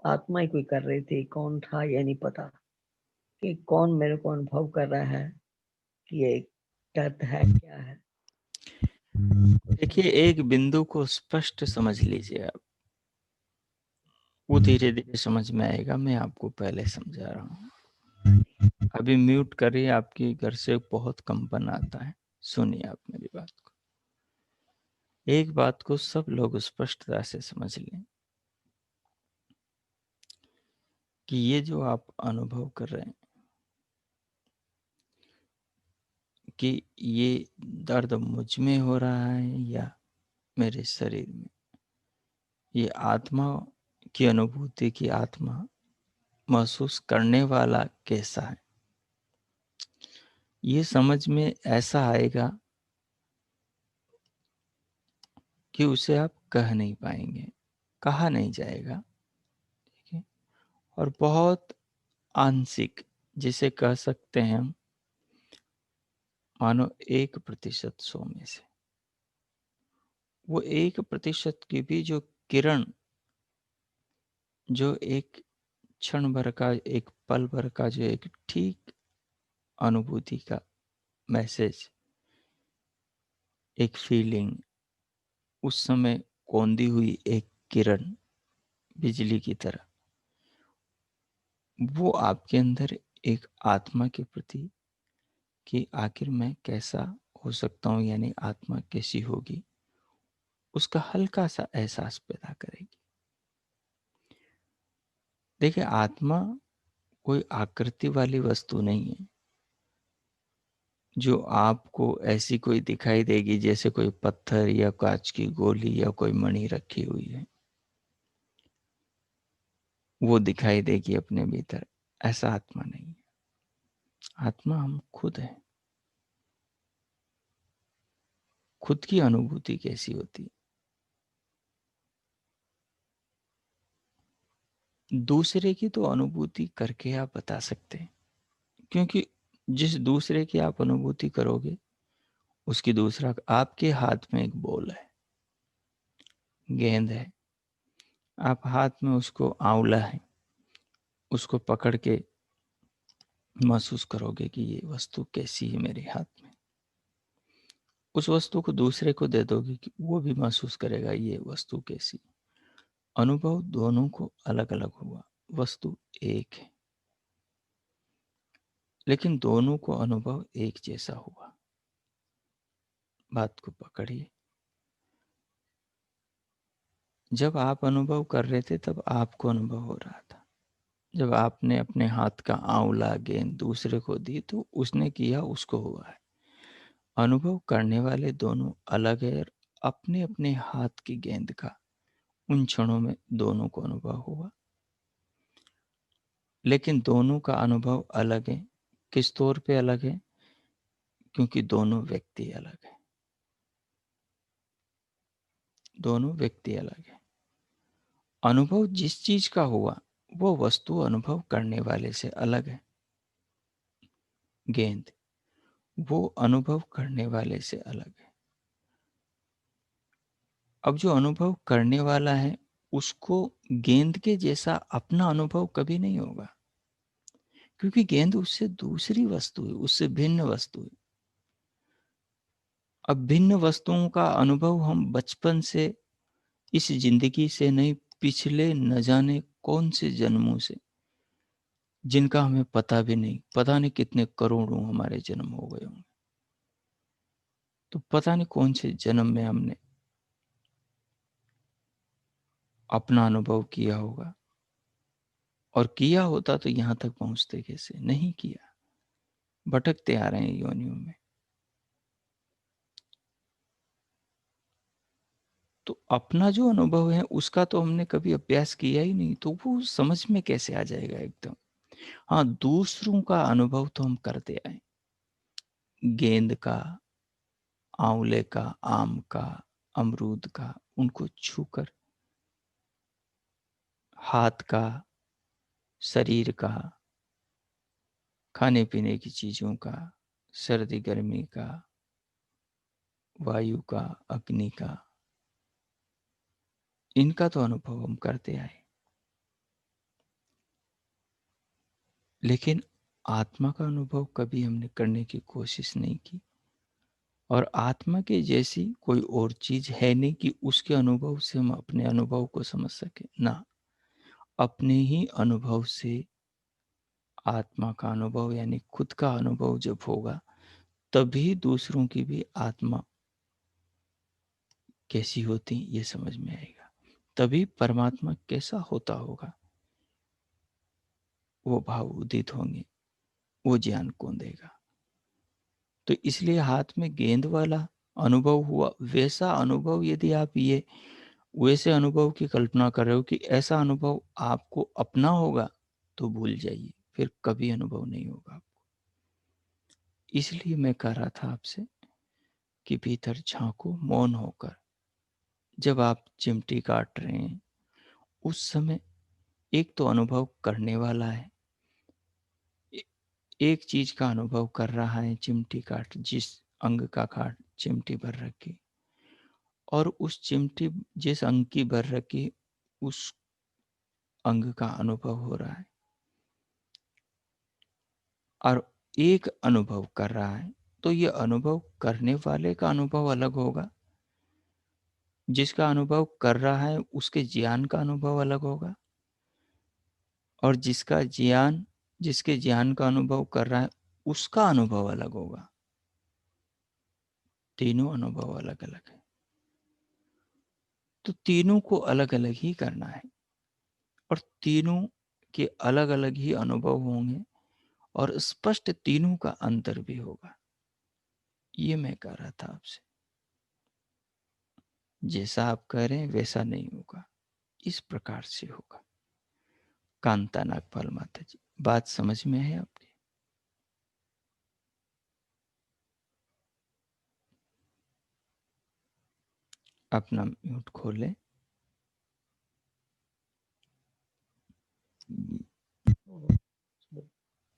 आत्मा ही कोई कर रही थी, कौन था ये नहीं पता कि कौन मेरे को अनुभव कर रहा है कि ये दर्द है क्या है। देखिए, एक बिंदु को स्पष्ट समझ लीजिए आप, वो धीरे धीरे समझ में आएगा। मैं आपको पहले समझा रहा हूँ। अभी म्यूट करिए, आपकी घर से बहुत कंपन आता है। सुनिए आप मेरी बात को। एक बात को सब लोग स्पष्टता से समझ लें कि ये जो आप अनुभव कर रहे हैं कि ये दर्द मुझ में हो रहा है या मेरे शरीर में, ये आत्मा की अनुभूति की आत्मा महसूस करने वाला कैसा है, ये समझ में ऐसा आएगा कि उसे आप कह नहीं पाएंगे, कहा नहीं जाएगा। ठीक है। और बहुत आंशिक, जिसे कह सकते हैं हम, मानो 1% 100 में से वो 1% की भी जो किरण, जो एक क्षण भर का, एक पल भर का, जो एक ठीक अनुभूति का मैसेज, एक फीलिंग, उस समय कौंधी हुई एक किरण बिजली की तरह, वो आपके अंदर एक आत्मा के प्रति कि आखिर मैं कैसा हो सकता हूँ, यानी आत्मा कैसी होगी, उसका हल्का सा एहसास पैदा करेगी। देखिए, आत्मा कोई आकृति वाली वस्तु नहीं है जो आपको ऐसी कोई दिखाई देगी जैसे कोई पत्थर या कांच की गोली या कोई मणि रखी हुई है, वो दिखाई देगी अपने भीतर। ऐसा आत्मा नहीं है। आत्मा हम खुद हैं। खुद की अनुभूति कैसी होती है, दूसरे की तो अनुभूति करके आप बता सकते हैं, क्योंकि जिस दूसरे की आप अनुभूति करोगे उसकी दूसरा, आपके हाथ में एक बॉल है, गेंद है, आप हाथ में उसको आंवला है, उसको पकड़ के महसूस करोगे कि ये वस्तु कैसी है मेरे हाथ में। उस वस्तु को दूसरे को दे दोगे कि वो भी महसूस करेगा ये वस्तु कैसी। अनुभव दोनों को अलग अलग हुआ, वस्तु एक है, लेकिन दोनों को अनुभव एक जैसा हुआ। बात को पकड़िए। जब आप अनुभव कर रहे थे तब आपको अनुभव हो रहा था। जब आपने अपने हाथ का आंवला गेंद दूसरे को दी तो उसने किया, उसको हुआ है। अनुभव करने वाले दोनों अलग है, और अपने अपने हाथ की गेंद का उन क्षणों में दोनों को अनुभव हुआ, लेकिन दोनों का अनुभव अलग है। किस तौर पे अलग है? क्योंकि दोनों व्यक्ति अलग है। दोनों व्यक्ति अलग है। अनुभव जिस चीज का हुआ वो वस्तु अनुभव करने वाले से अलग है। गेंद वो अनुभव करने वाले से अलग है। अब जो अनुभव करने वाला है उसको गेंद के जैसा अपना अनुभव कभी नहीं होगा, क्योंकि गेंद उससे दूसरी वस्तु है, उससे भिन्न वस्तु है। अब भिन्न वस्तुओं का अनुभव हम बचपन से, इस जिंदगी से नहीं, पिछले न जाने कौन से जन्मों से, जिनका हमें पता भी नहीं, पता नहीं कितने करोड़ों हमारे जन्म हो गए होंगे, तो पता नहीं कौन से जन्म में हमने अपना अनुभव किया होगा, और किया होता तो यहां तक पहुंचते कैसे? नहीं किया, भटकते आ रहे हैं योनियों में। तो अपना जो अनुभव है उसका तो हमने कभी अभ्यास किया ही नहीं, तो वो समझ में कैसे आ जाएगा एकदम। हाँ, दूसरों का अनुभव तो हम करते आए, गेंद का, आंवले का, आम का, अमरूद का, उनको छूकर हाथ का, शरीर का, खाने पीने की चीजों का, सर्दी गर्मी का, वायु का, अग्नि का, इनका तो अनुभव हम करते आए, लेकिन आत्मा का अनुभव कभी हमने करने की कोशिश नहीं की। और आत्मा के जैसी कोई और चीज है नहीं कि उसके अनुभव से हम अपने अनुभव को समझ सके ना। अपने ही अनुभव से आत्मा का अनुभव यानी खुद का अनुभव जब होगा, तभी दूसरों की भी आत्मा कैसी होती ये समझ में आएगा। तभी परमात्मा कैसा होता होगा वो भाव उदित होंगे। वो ज्ञान कौन देगा? तो इसलिए हाथ में गेंद वाला अनुभव हुआ, वैसा अनुभव यदि आप ये वैसे अनुभव की कल्पना कर रहे हो कि ऐसा अनुभव आपको अपना होगा, तो भूल जाइए, फिर कभी अनुभव नहीं होगा आपको। इसलिए मैं कह रहा था आपसे कि भीतर झांको मौन होकर। जब आप चिमटी काट रहे हैं उस समय एक तो अनुभव करने वाला है, एक चीज का अनुभव कर रहा है, चिमटी काट, जिस अंग का काट चिमटी भर रखी, और उस चिमटी जिस अंग की भर रखी उस अंग का अनुभव हो रहा है, और एक अनुभव कर रहा है। तो ये अनुभव करने वाले का अनुभव अलग होगा, जिसका अनुभव कर रहा है उसके ज्ञान का अनुभव अलग होगा, और जिसके ज्ञान का अनुभव कर रहा है उसका अनुभव अलग होगा। तीनों अनुभव अलग अलग है, तो तीनों को अलग अलग ही करना है, और तीनों के अलग अलग ही अनुभव होंगे, और स्पष्ट तीनों का अंतर भी होगा। ये मैं कह रहा था आपसे। जैसा आप कह रहे हैं वैसा नहीं होगा, इस प्रकार से होगा। कांता नागपाल माता जी, बात समझ में है आपकी? अपना म्यूट खोलें।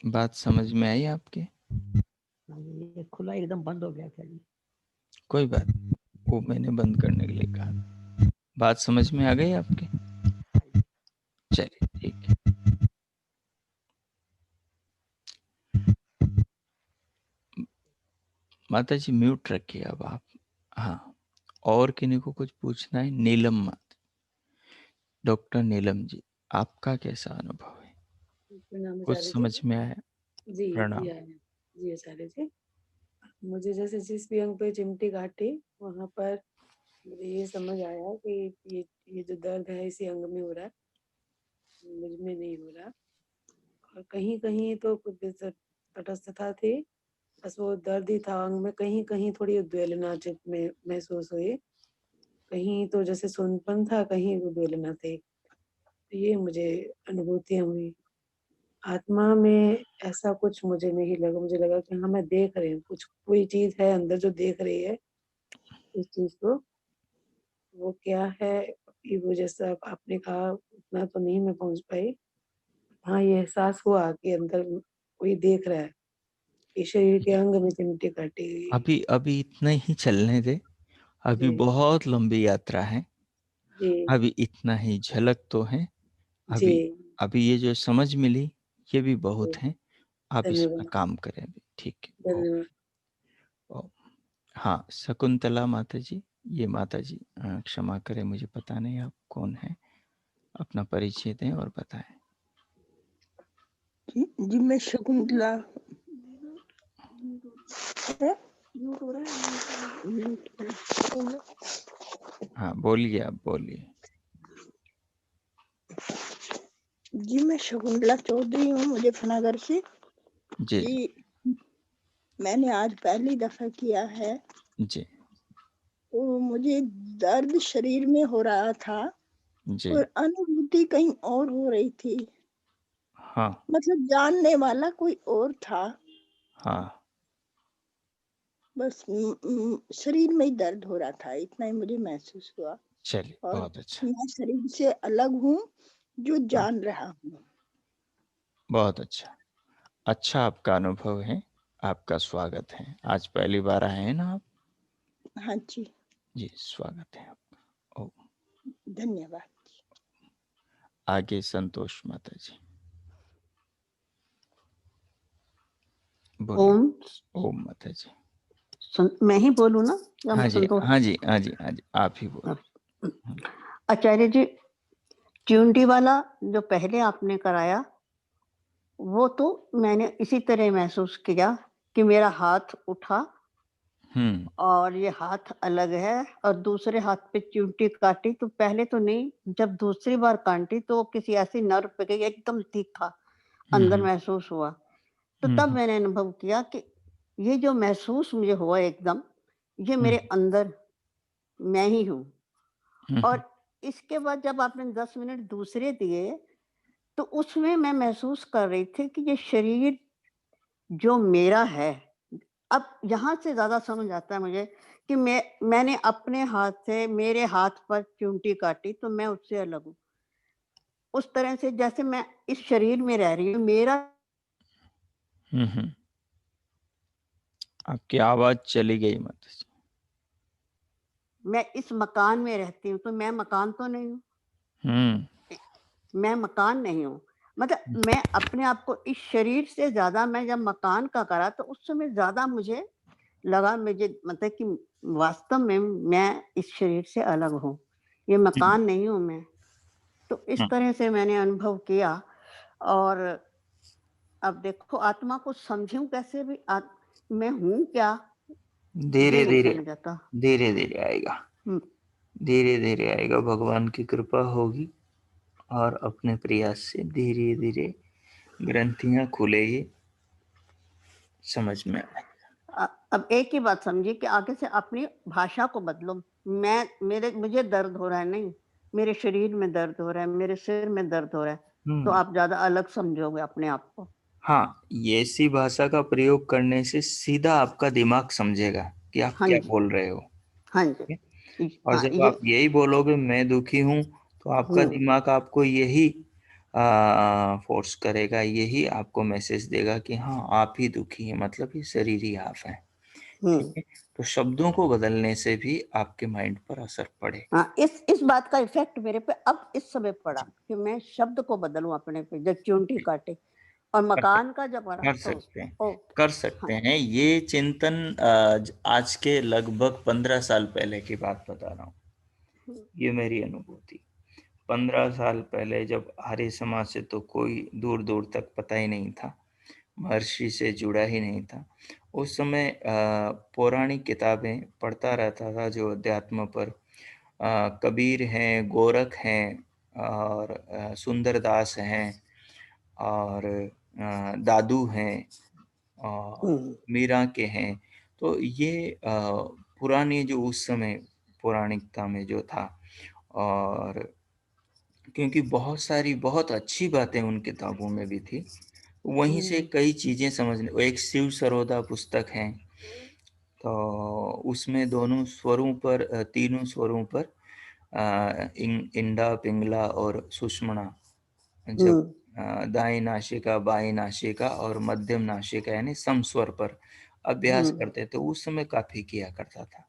बात समझ में आई आपके? ये खुला एकदम बंद हो गया था जी। कोई बात, वो मैंने बंद करने के लिए कहा। बात समझ में आ गई आपके? चलिए ठीक है। माता जी म्यूट रखिए अब आप। हाँ, और किन्हीं को कुछ पूछना है? नीलम माता, डॉक्टर नीलम जी, आपका कैसा अनुभव है? प्रणाम कुछ आचार्य जी। समझ में आया? जी प्रणाम। आया। जी आचार्य जी, मुझे जैसे जिस भी अंग पे चिमटी काटी वहां पर मुझे ये समझ आया कि ये जो दर्द है इसी अंग में हो रहा है, मुझ में नहीं हो रहा। और कहीं कहीं तो कुछ तटस्थता थी, बस वो दर्द ही था अंग में। कहीं कहीं थोड़ी उद्वेलना चित्त में महसूस हुई, कहीं तो जैसे सुनपन था, कहीं उद्वेलना थी। तो ये मुझे अनुभूतियां हुई। आत्मा में ऐसा कुछ मुझे नहीं लगा। मुझे लगा कि हाँ मैं देख रही हूँ, कुछ कोई चीज है अंदर जो देख रही है इस चीज को। वो क्या है ये वो जैसा आपने कहा उतना तो नहीं मैं पहुंच पाई। हाँ ये एहसास हुआ कि अंदर कोई देख रहा है, कि शरीर के अंग में चिमटी काटी हुई। अभी इतना ही चलने दे, अभी जी बहुत लंबी यात्रा है। जी अभी इतना ही झलक तो है। जी अभी ये जो समझ मिली ये भी जी। बहुत है। आप इस पर धन्यवाद काम करें अभी, ठीक है? धन्यवाद। ओ, हाँ, शकुंतला माता जी, ये माता जी क्षमा करें, मुझे पता नहीं आप कौन है, अपना परिचय दें और बताएं। जी मैं शकुंतला। हाँ बोलिए, आप बोलिए। जी मैं शकुंतला चौधरी हूँ, मुजफ्फरनगर से। जी जी मैंने आज पहली दफा किया है, जी तो मुझे दर्द शरीर में हो रहा था जी। और अनुभूति कहीं और हो रही थी। हाँ मतलब जानने वाला कोई और था, हाँ। बस शरीर में ही दर्द हो रहा था, इतना ही मुझे महसूस हुआ। चलिए, और बहुत अच्छा। मैं शरीर से अलग हूँ, जो जान रहा हूँ। बहुत अच्छा। अच्छा आपका अनुभव है, आपका स्वागत है। आज पहली बार आए हैं ना आप? हाँ जी, जी, स्वागत है आपका। ओ, धन्यवाद। आगे संतोष माता जी बोलिए। ओम। ओम माता जी। मैं ही बोलूं ना या हाँ जी, संतोष? हाँ जी, हाँ जी, हाँ जी, आप ही बोलिए। आचार्य जी, ट्यूनिटी वाला जो पहले आपने कराया, वो तो मैंने इसी तरह महसूस किया कि मेरा हाथ उठा और ये हाथ अलग है, और दूसरे हाथ पे ट्यूनिटी काटी तो पहले तो नहीं, जब दूसरी बार काटी तो किसी ऐसी नर्व पे गई, एकदम तीखा अंदर महसूस हुआ। तो तब मैंने अनुभव किया कि ये जो महसूस मुझे हुआ एकदम, ये मेरे अंदर मैं ही हूँ। और इसके बाद जब आपने 10 मिनट दूसरे दिए, तो उसमें मैं महसूस कर रही थी कि ये शरीर जो मेरा है, अब यहाँ से ज़्यादा समझ आता है मुझे कि मैंने अपने हाथ से मेरे हाथ पर चूंटी काटी तो मैं उससे अलग हूँ। उस तरह से जैसे मैं इस शरीर में रह रही हूँ, मेरा आपकी आवाज चली गई माता जी। मैं इस मकान में रहती हूँ, तो मैं मकान तो नहीं हूँ। मैं मकान नहीं हूँ। मतलब मैं अपने आप को इस शरीर से ज़्यादा, मैं जब मकान का करा तो उस समय ज़्यादा मुझे लगा, मुझे मतलब कि वास्तव में मैं इस शरीर से अलग हूँ, ये मकान नहीं हूँ मैं। तो इस तरह से मैंने अनुभव किया। और अब देखो आत्मा को समझूं कैसे भी, मैं हूँ क्या, धीरे नहीं धीरे समझ आता। धीरे धीरे आएगा, धीरे धीरे आएगा। भगवान की कृपा होगी और अपने प्रयास से धीरे धीरे ग्रंथियां खुलेगी, समझ में आएगा। अब एक ही बात समझिए कि आगे से अपनी भाषा को बदलो। मुझे दर्द हो रहा है, नहीं मेरे शरीर में दर्द हो रहा है, मेरे सिर में दर्द हो रहा है, तो आप ज्यादा अलग समझोगे अपने आप को। हाँ, ये ऐसी भाषा का प्रयोग करने से सीधा आपका दिमाग समझेगा कि आप क्या बोल रहे हो। हाँ जी। और जब आप यही बोलोगे मैं दुखी हूँ, तो आपका दिमाग आपको यही फोर्स करेगा, यही आपको मैसेज देगा कि हाँ आप ही दुखी है, मतलब ये शरीर ही आप है। ठीक है, तो शब्दों को बदलने से भी आपके माइंड पर असर पड़े। हाँ, इस बात का इफेक्ट मेरे पे अब इस समय पड़ा कि मैं शब्द को बदलूं अपने पे, जब चूंटी काटे और मकान का जब पड़ा कर सकते हैं। ये चिंतन आज के लगभग 15 साल पहले की बात बता रहा हूँ। ये मेरी अनुभूति 15 साल पहले, जब आर्य समाज से तो कोई दूर दूर तक पता ही नहीं था, महर्षि से जुड़ा ही नहीं था। उस समय पौराणिक किताबें पढ़ता रहता था जो अध्यात्म पर, कबीर हैं, गोरख हैं और सुंदरदास हैं और दादू हैं और मीरा के हैं। तो ये पुरानी जो उस समय पौराणिकता में जो था, और क्योंकि बहुत सारी बहुत अच्छी बातें उन किताबों में भी थी, वहीं से कई चीजें समझने। एक शिव सरोदा पुस्तक है, तो उसमें दोनों स्वरों पर, तीनों स्वरों पर इंडा, पिंगला और सुषमणा, जब दाएं नासिका, बाएं नासिका और मध्यम नासिका यानी समस्वर पर अभ्यास करते थे, उस समय काफी किया करता था।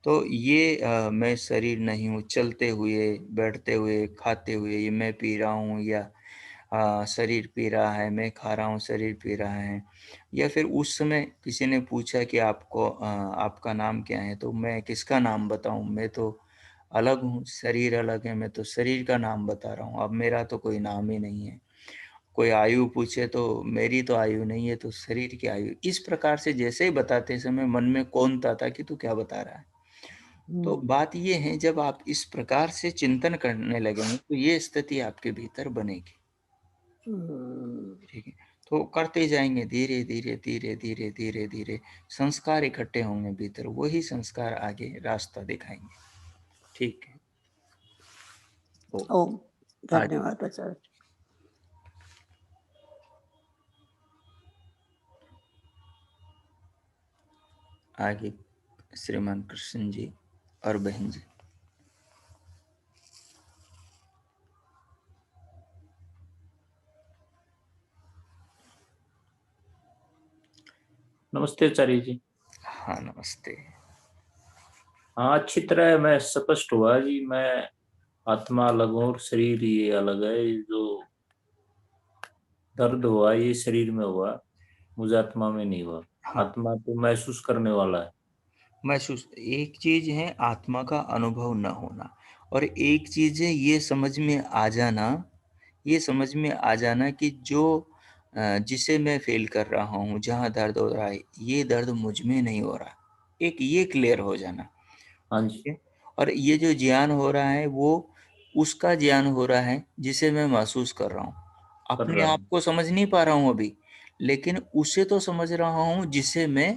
तो ये मैं शरीर नहीं हूँ, चलते हुए, बैठते हुए, खाते हुए ये मैं पी रहा हूँ, या शरीर पी रहा है, मैं खा रहा हूँ, शरीर पी रहा है। या फिर उस समय किसी ने पूछा कि आपका नाम क्या है, तो मैं किसका नाम बताऊं, मैं तो अलग हूँ, शरीर अलग है, मैं तो शरीर का नाम बता रहा हूँ, अब मेरा तो कोई नाम ही नहीं है। कोई आयु पूछे तो मेरी तो आयु नहीं है, तो शरीर की आयु। इस प्रकार से जैसे ही बताते समय मन में कौनता था कि तू क्या बता रहा है। तो बात ये है, जब आप इस प्रकार से चिंतन करने लगेंगे तो ये स्थिति आपके भीतर बनेगी। ठीक है, तो करते जाएंगे धीरे धीरे धीरे धीरे धीरे धीरे, संस्कार इकट्ठे होंगे भीतर, वही संस्कार आगे रास्ता दिखाएंगे। ठीक है, ओम। धन्यवाद आचार्य। आगे श्रीमान कृष्ण जी और बहन जी। नमस्ते आचार्य जी। हाँ नमस्ते। हाँ, अच्छी तरह मैं स्पष्ट हुआ जी। मैं आत्मा अलग हूँ और शरीर ये अलग है। ये जो दर्द हुआ ये शरीर में हुआ, मुझे आत्मा में नहीं हुआ। हाँ। आत्मा तो महसूस करने वाला है। महसूस एक चीज है आत्मा का अनुभव न होना, और एक चीज है ये समझ में आ जाना, ये समझ में आ जाना कि जो जिसे मैं फील कर रहा हूँ, जहाँ दर्द हो रहा है, ये दर्द मुझ में नहीं हो रहा। एक ये क्लियर हो जाना। हाँ जी। ठीक है? और ये जो ज्ञान हो रहा है वो उसका ज्ञान हो रहा है जिसे मैं महसूस कर रहा हूँ। कर अपने रहा आप हूँ, को समझ नहीं पा रहा हूँ अभी, लेकिन उसे तो समझ रहा हूँ जिसे मैं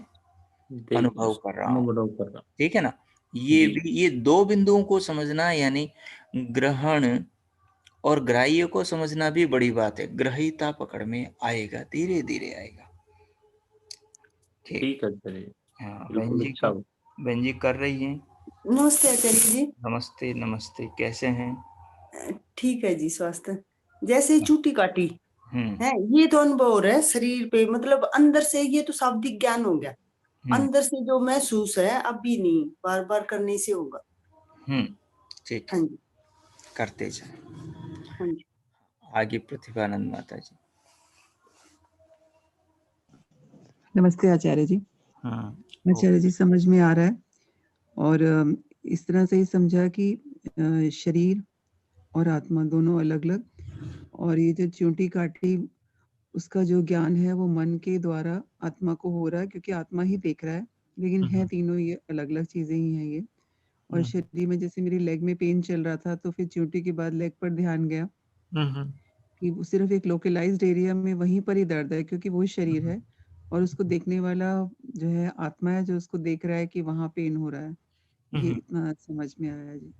अनुभव कर रहा हूँ। अनुभव कर रहा ठीक है ना? ये जी। भी, ये दो बिंदुओं को समझना, यानी ग्रहण और ग्राह्य को समझना भी बड़ी बात है। ग्रहीता पकड़ में आएगा, धीरे धीरे आएगा। ठीक। ठीक है आचार्य जी, हाँ बिल्कुल अच्छा हुआ। बहन जी कर रही हैं। नमस्ते आचार्य जी। नमस्ते नमस्ते, कैसे हैं? ठीक है जी, स्वास्थ्य जैसे ही चूटी काटी हम्म है, ये तो अनुभव हो रहा है शरीर पे, मतलब अंदर से ये तो शाब्दिक ज्ञान हो गया। हम्म अंदर से जो महसूस है अभी नहीं, बार बार करने से होगा। ठीक हाँ है, जी, करते जाए। हाँ जी। आगे प्रतिभानंद माता जी। नमस्ते आचार्य जी। ओ, आचार्य जी समझ में आ रहा है, और इस तरह से ही समझा कि शरीर और आत्मा दोनों अलग अलग, और ये जो चूंटी काटी उसका जो ज्ञान है वो मन के द्वारा आत्मा को हो रहा है, क्योंकि आत्मा ही देख रहा है, लेकिन है तीनों ये अलग अलग चीजें ही हैं ये। और शरीर में जैसे मेरी लेग में पेन चल रहा था, तो फिर चूंटी के बाद लेग पर ध्यान गया कि वो सिर्फ एक लोकलाइज्ड एरिया में वहीं पर ही दर्द है, क्योंकि वो शरीर है और उसको देखने वाला जो है आत्मा है, जो उसको देख रहा है कि वहां पेन हो रहा है। ये इतना समझ में आया जी।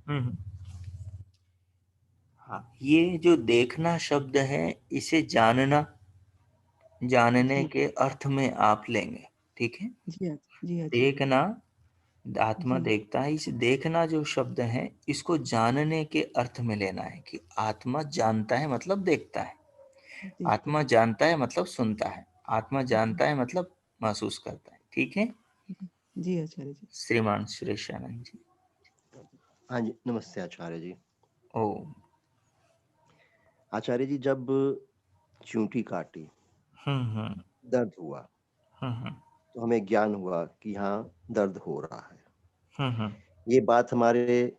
हाँ, ये जो देखना शब्द है इसे जानना, जानने के अर्थ में आप लेंगे। ठीक है? जी जी अच्छा। देखना, आत्मा जी देखता है। इस देखना जो शब्द है इसको जानने के अर्थ में लेना है कि आत्मा जानता है मतलब देखता है, देखते आत्मा हैं। जानता है मतलब सुनता है, आत्मा जानता है मतलब महसूस करता है। ठीक है? जी आचार्य जी। श्रीमान सुरेशानंद जी। हाँ जी, नमस्ते आचार्य जी। ओ, आचार्य जी, जब चूंटी काटी, दर्द हुआ, तो हमें ज्ञान हुआ कि यहाँ दर्द हो रहा है। ये बात हमारे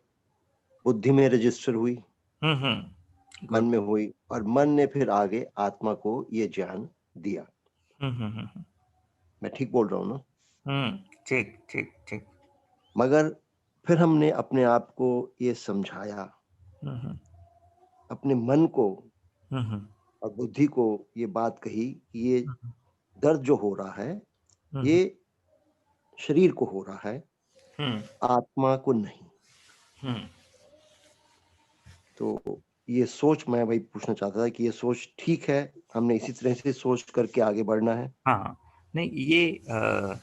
बुद्धि में रजिस्टर हुई, मन में हुई, और मन ने फिर आगे आत्मा को ये ज्ञान दिया। मैं ठीक बोल रहा हूँ ना? ठीक ठीक ठीक। मगर फिर हमने अपने आप को ये समझाया, अपने मन को और बुद्धि को ये बात कही कि ये दर्द जो हो रहा है ये शरीर को हो रहा है, आत्मा को नहीं। तो ये सोच, मैं वही पूछना चाहता था कि ये सोच ठीक है, हमने इसी तरह से सोच करके आगे बढ़ना है? हाँ, नहीं ये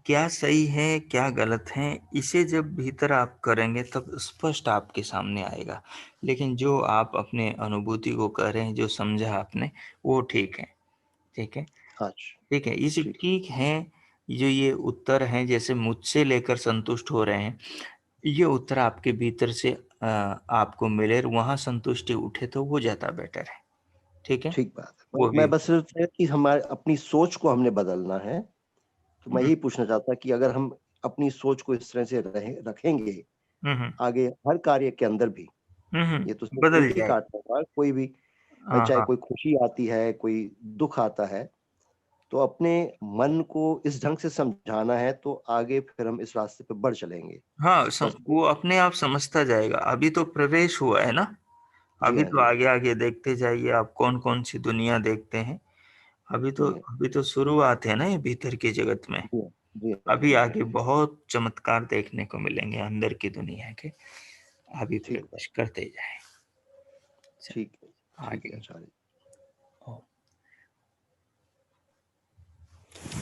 क्या सही है क्या गलत है, इसे जब भीतर आप करेंगे तब स्पष्ट आपके सामने आएगा। लेकिन जो आप अपने अनुभूति को कह रहे हैं, जो समझा आपने, वो ठीक है। ठीक है? अच्छा, ठीक है, इसे ठीक। ठीक है। जो ये उत्तर हैं, जैसे मुझसे लेकर संतुष्ट हो रहे हैं, ये उत्तर आपके भीतर से आपको मिले, वहां संतुष्टि उठे तो वो ज्यादा बेटर है। ठीक है? ठीक बात है। वो भी मैं बस सिर्फ है कि हमारे अपनी सोच को हमने बदलना है। तो मैं यही पूछना चाहता कि अगर हम अपनी सोच को इस तरह से रखेंगे आगे हर कार्य के अंदर भी, ये तो सिर्फ बदल चूंटी जाए। काटने का, कोई भी भाई, हाँ चाहे हाँ कोई खुशी आती है, कोई दुख आता है, तो अपने मन को इस ढंग से समझाना है, तो आगे फिर हम इस रास्ते पे बढ़ चलेंगे। हाँ, बस। वो अपने आप समझता जाएगा। अभी तो प्रवेश हुआ है ना, जी अभी हाँ, तो जी हाँ, आगे आगे देखते जाइए आप कौन कौन सी दुनिया देखते हैं। जी हाँ, अभी तो शुरुआत है ना ये भीतर की जगत में। जी हाँ, जी हाँ, अभी जी हाँ। आगे बहुत चमत्कार देखने को मिलेंगे अंदर की दुनिया के। अभी ठीक बात, प्रवेश करते जाए। ठीक है, ठीक है आगे। आचार्य। ओ।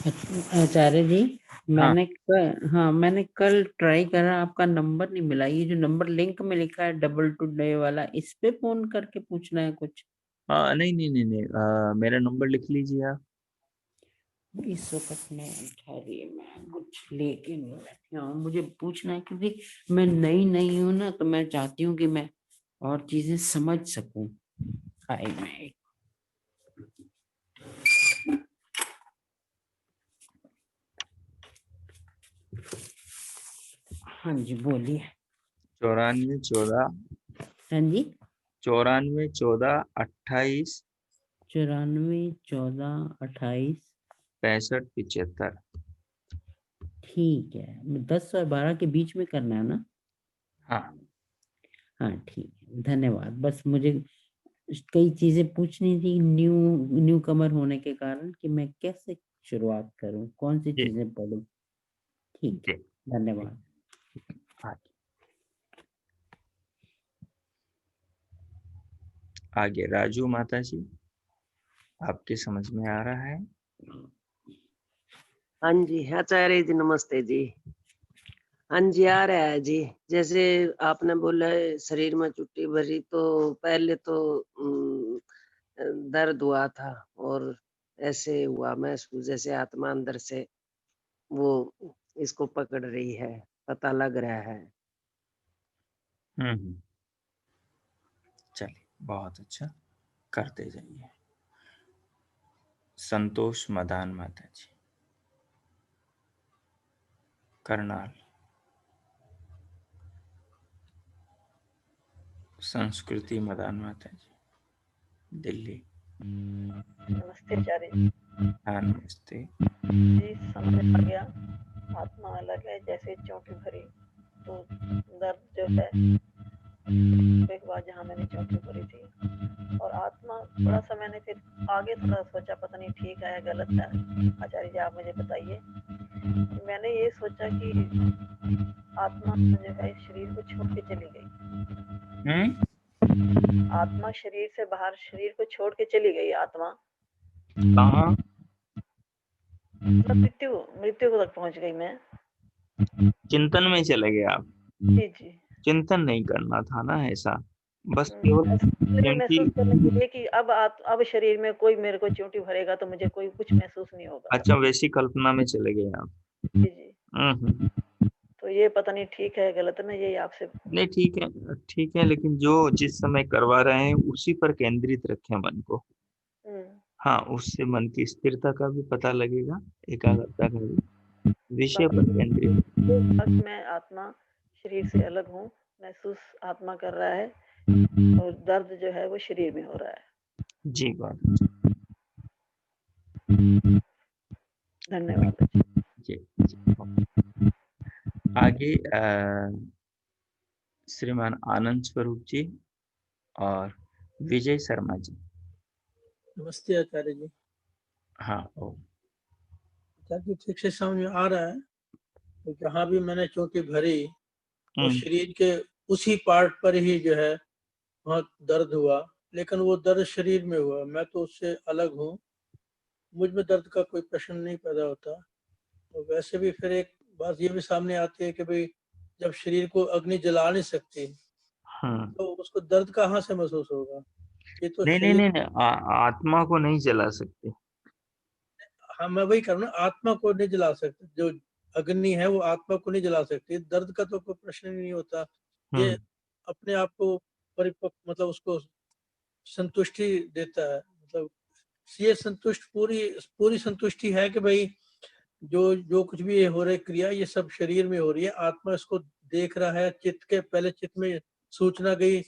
आचार्य जी, हाँ मैंने कल ट्राई करा, आपका नंबर नहीं मिला। ये जो नंबर लिंक में लिखा है 22 वाला, इस पे फोन करके पूछना है कुछ? नहीं नहीं नहीं नहीं, मेरा नंबर लिख लीजिए आप। इस वक्त में ठहरिए, मैं कुछ लेके नहीं बैठी हूँ, मुझे पूछना है क्योंकि मैं नई हूँ ना, तो मैं चाहती हूँ कि मैं और चीजें समझ सकूं। मैं हाँ जी, बोलिए। 94 14 हाँ जी, 94 14 28 94 14 28 65 75। ठीक है, 10 और 12 के बीच में करना है ना? हाँ हाँ ठीक है, धन्यवाद। बस मुझे कई चीजें पूछनी थी, न्यू कमर होने के कारण, कि मैं कैसे शुरुआत करूं, कौन सी जी चीजें पढूं। ठीक है, जी। धन्यवाद। आगे आगे राजू माता जी, आपके समझ में आ रहा है? हाँ जी, आचार्य जी नमस्ते जी। हाँ जी, आ रहा है जी। जैसे आपने बोला है शरीर में चुट्टी भरी, तो पहले तो दर्द हुआ था और ऐसे हुआ महसूस जैसे आत्मा अंदर से वो इसको पकड़ रही है, पता लग रहा है। चलिए, बहुत अच्छा, करते जाइए। संतोष मदान माता जी, करनाल। संस्कृति मदान माता जी, दिल्ली। नमस्ते आचार्य जी। हाँ नमस्ते। जी समझ आ गया, आत्मा अलग है, जैसे चौंकी भरी, तो दर्द जो है एक बार जहाँ मैंने चौंकी भरी थी, और आत्मा थोड़ा सा मैंने फिर आगे थोड़ा सोचा, पता नहीं ठीक है या गलत है, आचार्य जी आप मुझे बताइए। मैंने ये सोचा कि आत्मा जो है शरीर को छोड़ के चली गई। आत्मा शरीर से बाहर, शरीर को छोड़ के चली गई आत्मा। कहाँ? मृत्यु मृत्यु को तक पहुंच गई मैं। चिंतन में चले गए आप? जी जी। चिंतन नहीं करना था ना ऐसा, बस केवल भी महसूस करने के लिए कि अब शरीर में कोई मेरे को चोटी भरेगा तो मुझे कोई कुछ महसूस नहीं होगा। अच्छा, वैसी कल्पना में चले गए आप। जी जी। तो ये पता नहीं ठीक है गलत है, मैं यही आपसे। नहीं ठीक है, लेकिन जो जिस समय करवा रहे हैं उसी पर केंद्रित रखें मन को। हाँ, उससे मन की स्थिरता का भी पता लगेगा, एकाग्रता का भी, विषय पर केंद्रित। मैं आत्मा शरीर से अलग हूँ, महसूस आत्मा कर रहा है, और दर्द जो है वो शरीर में हो रहा है। जी बात। धन्यवाद जी। आगे श्रीमान आनंद स्वरूप जी और विजय शर्मा जी। नमस्ते आचार्य जी। हाँ ओ। आचार्य ठीक से समझ में आ रहा है, तो जहाँ भी मैंने चोटी भरी वो शरीर के उसी पार्ट पर ही जो है वहाँ दर्द हुआ, लेकिन वो दर्द शरीर में हुआ, मैं तो उससे अलग हूँ, मुझ में दर्द का कोई प्रश्न नहीं पैदा होता। तो वैसे भी फिर एक बात ये भी सामने आती है कि भाई जब शरीर को अग्नि जला नहीं सकती तो उसको दर्द कहाँ से महसूस होगा? ये तो नहीं, आत्मा को नहीं जला सकते। हाँ मैं वही कह रहा हूँ, आत्मा को नहीं जला सकते, जो अग्नि है वो आत्मा को नहीं जला सकती, दर्द का तो कोई प्रश्न ही नहीं होता। ये अपने आप को परिपक्व, मतलब उसको संतुष्टि देता है, मतलब ये पूरी संतुष्टि है कि भाई जो जो कुछ भी ये हो रही क्रिया, ये सब शरीर में हो रही है, आत्मा इसको देख रहा है, चित्त के पहले चित्त में सूचना गई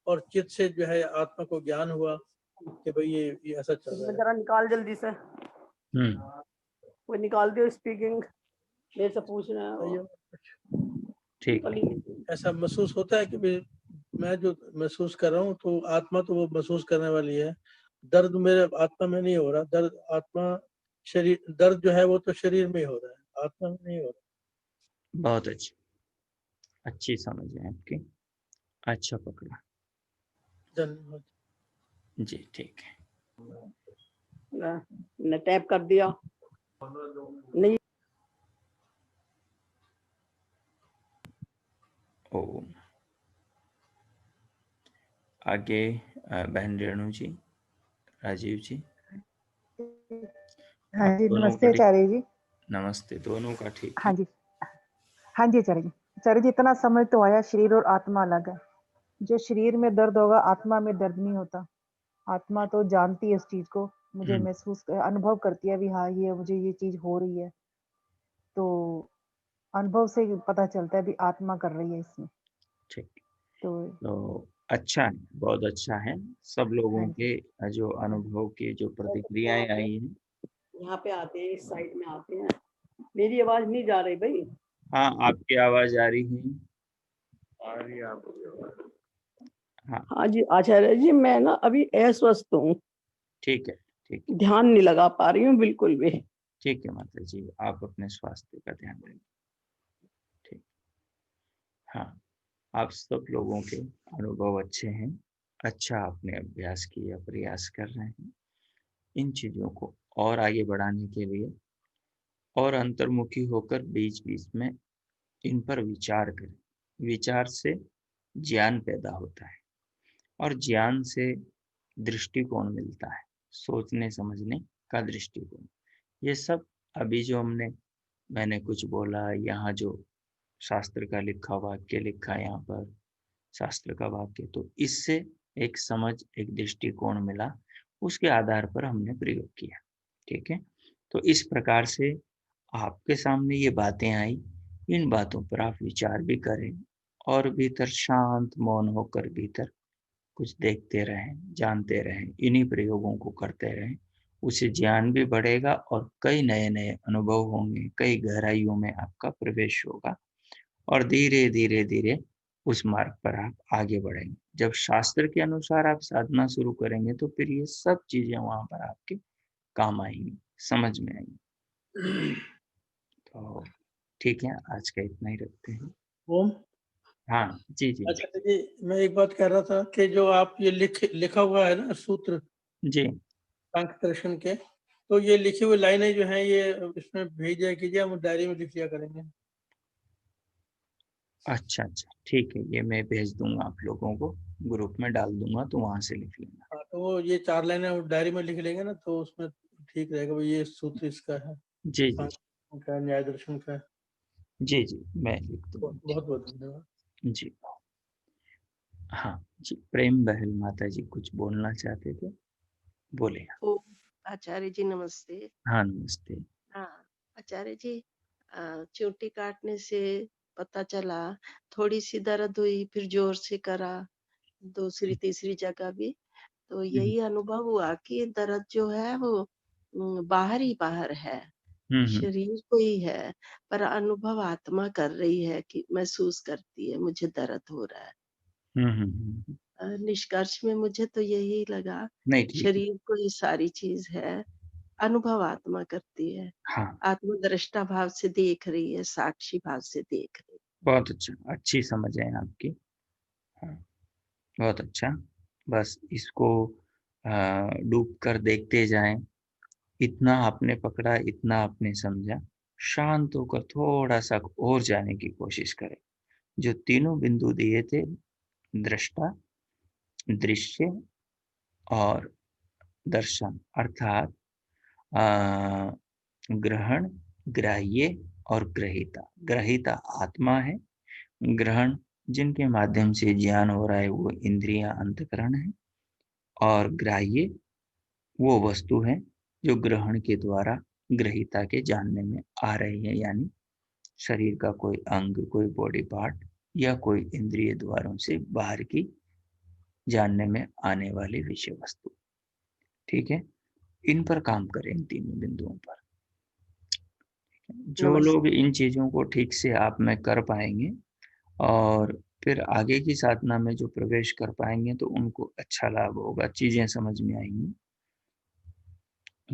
और चित्त से जो है आत्मा को ज्ञान हुआ कि भाई ये ऐसा चल रहा है। जरा निकाल जल्दी से, वो निकाल दियो, स्पीकिंग मेरे से पूछना है। ठीक, ऐसा महसूस होता है कि मैं जो महसूस कर रहा हूँ तो आत्मा तो वो महसूस करने वाली है, दर्द मेरे आत्मा में नहीं हो रहा, दर्द आत्मा शरीर, दर्द जो है वो तो शरीर में हो रहा है, आत्मा में नहीं हो रहा। बहुत अच्छी समझ है आपकी, अच्छा पकड़ा। धन्यवाद जी ठीक है। ने टैप कर दिया। नहीं। ओम। आगे बहन रेणु जी, राजीव जी। हाँ जी, दोनों नमस्ते का आचार्य जी। नमस्ते, दोनों का ठीक हाँ जी, हाँ जी आचार्य जी। आचार्य जी, इतना समझ तो आया शरीर और आत्मा अलग है। जो शरीर में दर्द होगा, आत्मा में दर्द नहीं होता। आत्मा तो जानती है इस चीज को, मुझे महसूस अनुभव करती है भी हाँ ये मुझे ये चीज हो रही है, तो अनुभव से पता चलता है भी आत्मा कर रही है इसमें। ठीक। तो अच्छा है, बहुत अच्छा है। सब लोगों के जो अनुभव की जो प्रतिक्रियाएं आई हैं, यहाँ पे आते हैं, इस साइड में आते हैं। मेरी आवाज नहीं जा रही भाई? हाँ, आपकी आवाज आ रही है। हाँ जी आचार्य जी, मैं ना अभी अस्वस्थ हूँ। ठीक है, ठीक है, ध्यान नहीं लगा पा रही हूँ बिल्कुल भी। ठीक है माता जी, आप अपने स्वास्थ्य का ध्यान रखें। ठीक। हाँ, आप सब लोगों के अनुभव अच्छे हैं। अच्छा, आपने अभ्यास किया, प्रयास कर रहे हैं। इन चीजों को और आगे बढ़ाने के लिए और अंतर्मुखी होकर बीच बीच में इन पर विचार करें। विचार से ज्ञान पैदा होता है और ज्ञान से दृष्टिकोण मिलता है, सोचने समझने का दृष्टिकोण। ये सब अभी जो मैंने कुछ बोला, यहाँ जो शास्त्र का लिखा वाक्य लिखा, यहाँ पर शास्त्र का वाक्य, तो इससे एक समझ, एक दृष्टिकोण मिला, उसके आधार पर हमने प्रयोग किया। ठीक है, तो इस प्रकार से आपके सामने ये बातें आई, इन बातों पर आप विचार भी करें और भीतर शांत मौन होकर भीतर कुछ देखते रहें, जानते रहें, इन्हीं प्रयोगों को करते रहें। उससे ज्ञान भी बढ़ेगा और कई नए नए अनुभव होंगे, कई गहराइयों में आपका प्रवेश होगा और धीरे धीरे धीरे उस मार्ग पर आप आगे बढ़ेंगे। जब शास्त्र के अनुसार आप साधना शुरू करेंगे तो फिर ये सब चीजें वहां पर आपके काम आएंगी, समझ में आएंगी। तो ठीक है, आज का इतना ही रखते हैं। ओम। हाँ जी जी। अच्छा जी, मैं एक बात कह रहा था कि जो आप ये लिखा हुआ है ना सूत्र जी, सांख्य दर्शन के, तो ये लिखी हुई लाइनें जो हैं ये इसमें भेज दिया कीजिए, हम डायरी में लिख लिया करेंगे। अच्छा अच्छा, ठीक है, ये मैं भेज दूंगा आप लोगों को, ग्रुप में डाल दूंगा, तो वहां से लिख लेना। हाँ, तो वो ये 4 लाइनें डायरी में लिख लेंगे ना, तो उसमें ठीक रहेगा। ये सूत्र इसका है, जी जी का न्याय दर्शन का। जी जी, मैं लिख दूंगा। बहुत बहुत धन्यवाद जी। हाँ जी, प्रेम बहल माता जी कुछ बोलना चाहते थे, बोले। ओ आचार्य जी नमस्ते। हाँ नमस्ते। हाँ आचार्य जी, चोटी काटने से पता चला, थोड़ी सी दर्द हुई, फिर जोर से करा, दूसरी तीसरी जगह भी, तो यही अनुभव हुआ कि दर्द जो है वो बाहर ही बाहर है, शरीर को ही है, पर अनुभव आत्मा कर रही है कि महसूस करती है मुझे दर्द हो रहा है। निष्कर्ष में मुझे तो यही लगा, शरीर को ही सारी चीज है, अनुभव आत्मा करती है। हाँ, आत्मा दृष्टा भाव से देख रही है, साक्षी भाव से देख रही है। बहुत अच्छा, अच्छी समझ है आपकी। हाँ, बहुत अच्छा। बस इसको डूब कर देखते जाएं। इतना आपने पकड़ा, इतना आपने समझा, शांत होकर थोड़ा सा और जाने की कोशिश करें। जो तीनों बिंदु दिए थे, दृष्टा, दृश्य और दर्शन, अर्थात ग्रहण, ग्राह्य और ग्रहिता। ग्रहिता आत्मा है, ग्रहण जिनके माध्यम से ज्ञान हो रहा है वो इंद्रियां, अंतकरण है, और ग्राह्य वो वस्तु है जो ग्रहण के द्वारा ग्रहिता के जानने में आ रही है, यानी शरीर का कोई अंग, कोई बॉडी पार्ट या कोई इंद्रिय द्वारों से बाहर की जानने में आने वाली विषय वस्तु। ठीक है, इन पर काम करें, इन तीनों बिंदुओं पर। जो लोग इन चीजों को ठीक से आप में कर पाएंगे और फिर आगे की साधना में जो प्रवेश कर पाएंगे तो उनको अच्छा लाभ होगा, चीजें समझ में आएंगी।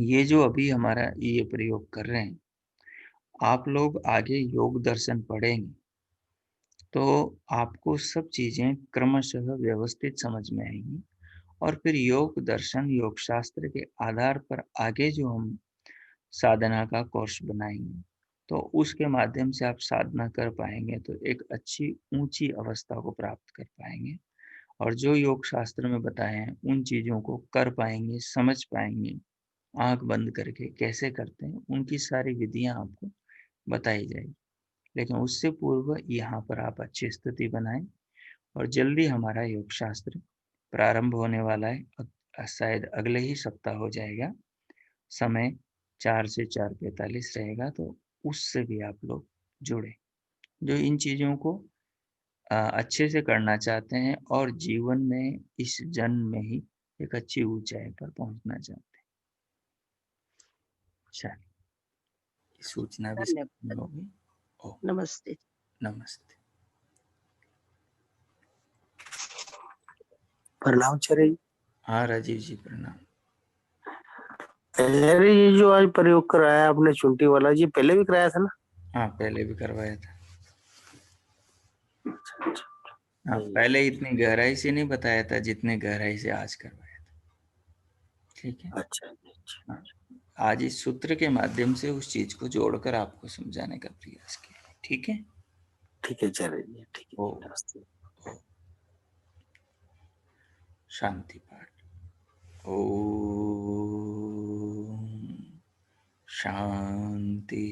ये जो अभी हमारा ये प्रयोग कर रहे हैं, आप लोग आगे योग दर्शन पढ़ेंगे तो आपको सब चीजें क्रमशः व्यवस्थित समझ में आएंगी और फिर योग दर्शन, योग शास्त्र के आधार पर आगे जो हम साधना का कोर्स बनाएंगे तो उसके माध्यम से आप साधना कर पाएंगे, तो एक अच्छी ऊंची अवस्था को प्राप्त कर पाएंगे और जो योग शास्त्र में बताए हैं उन चीजों को कर पाएंगे, समझ पाएंगे। आंख बंद करके कैसे करते हैं उनकी सारी विधियां आपको बताई जाएगी। लेकिन उससे पूर्व यहाँ पर आप अच्छी स्थिति बनाएं और जल्दी हमारा योग शास्त्र प्रारंभ होने वाला है। शायद अगले ही सप्ताह हो जाएगा। समय 4 से 4:45 रहेगा, तो उससे भी आप लोग जुड़े जो इन चीजों को अच्छे से करना चाहते हैं और जीवन में इस जन्म में ही एक अच्छी ऊंचाई पर पहुंचना चाहते हैं। चलिए, सूचना भी धन्यवाद। होगी। नमस्ते। नमस्ते। प्रणाम आचार्य। हाँ राजीव जी, प्रणाम। अरे ये जो आज प्रयोग कराया आपने चुंटी वाला, जी पहले भी कराया था ना? हाँ, पहले भी करवाया था। हाँ, पहले इतनी गहराई से नहीं बताया था जितने गहराई से आज करवाया था। ठीक है। अच्छा। हाँ, आज इस सूत्र के माध्यम से उस चीज को जोड़कर आपको समझाने का प्रयास किया। ठीक है। ठीक है आचार्य जी, ठीक है। नमस्ते। शांति पाठ। ओम शांति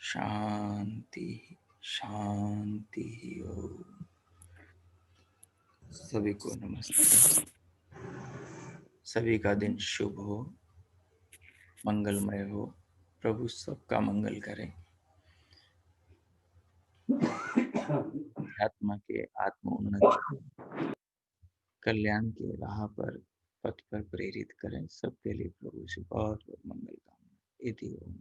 शांति शांति। ओम। सभी को नमस्ते। सभी का दिन शुभ हो, मंगलमय हो। प्रभु सबका मंगल करे। आत्मा के आत्मोन्नति कल्याण के राह पर पथ पर प्रेरित करें। सबके लिए प्रभु से बहुत बहुत मंगल कामना। इति ओम।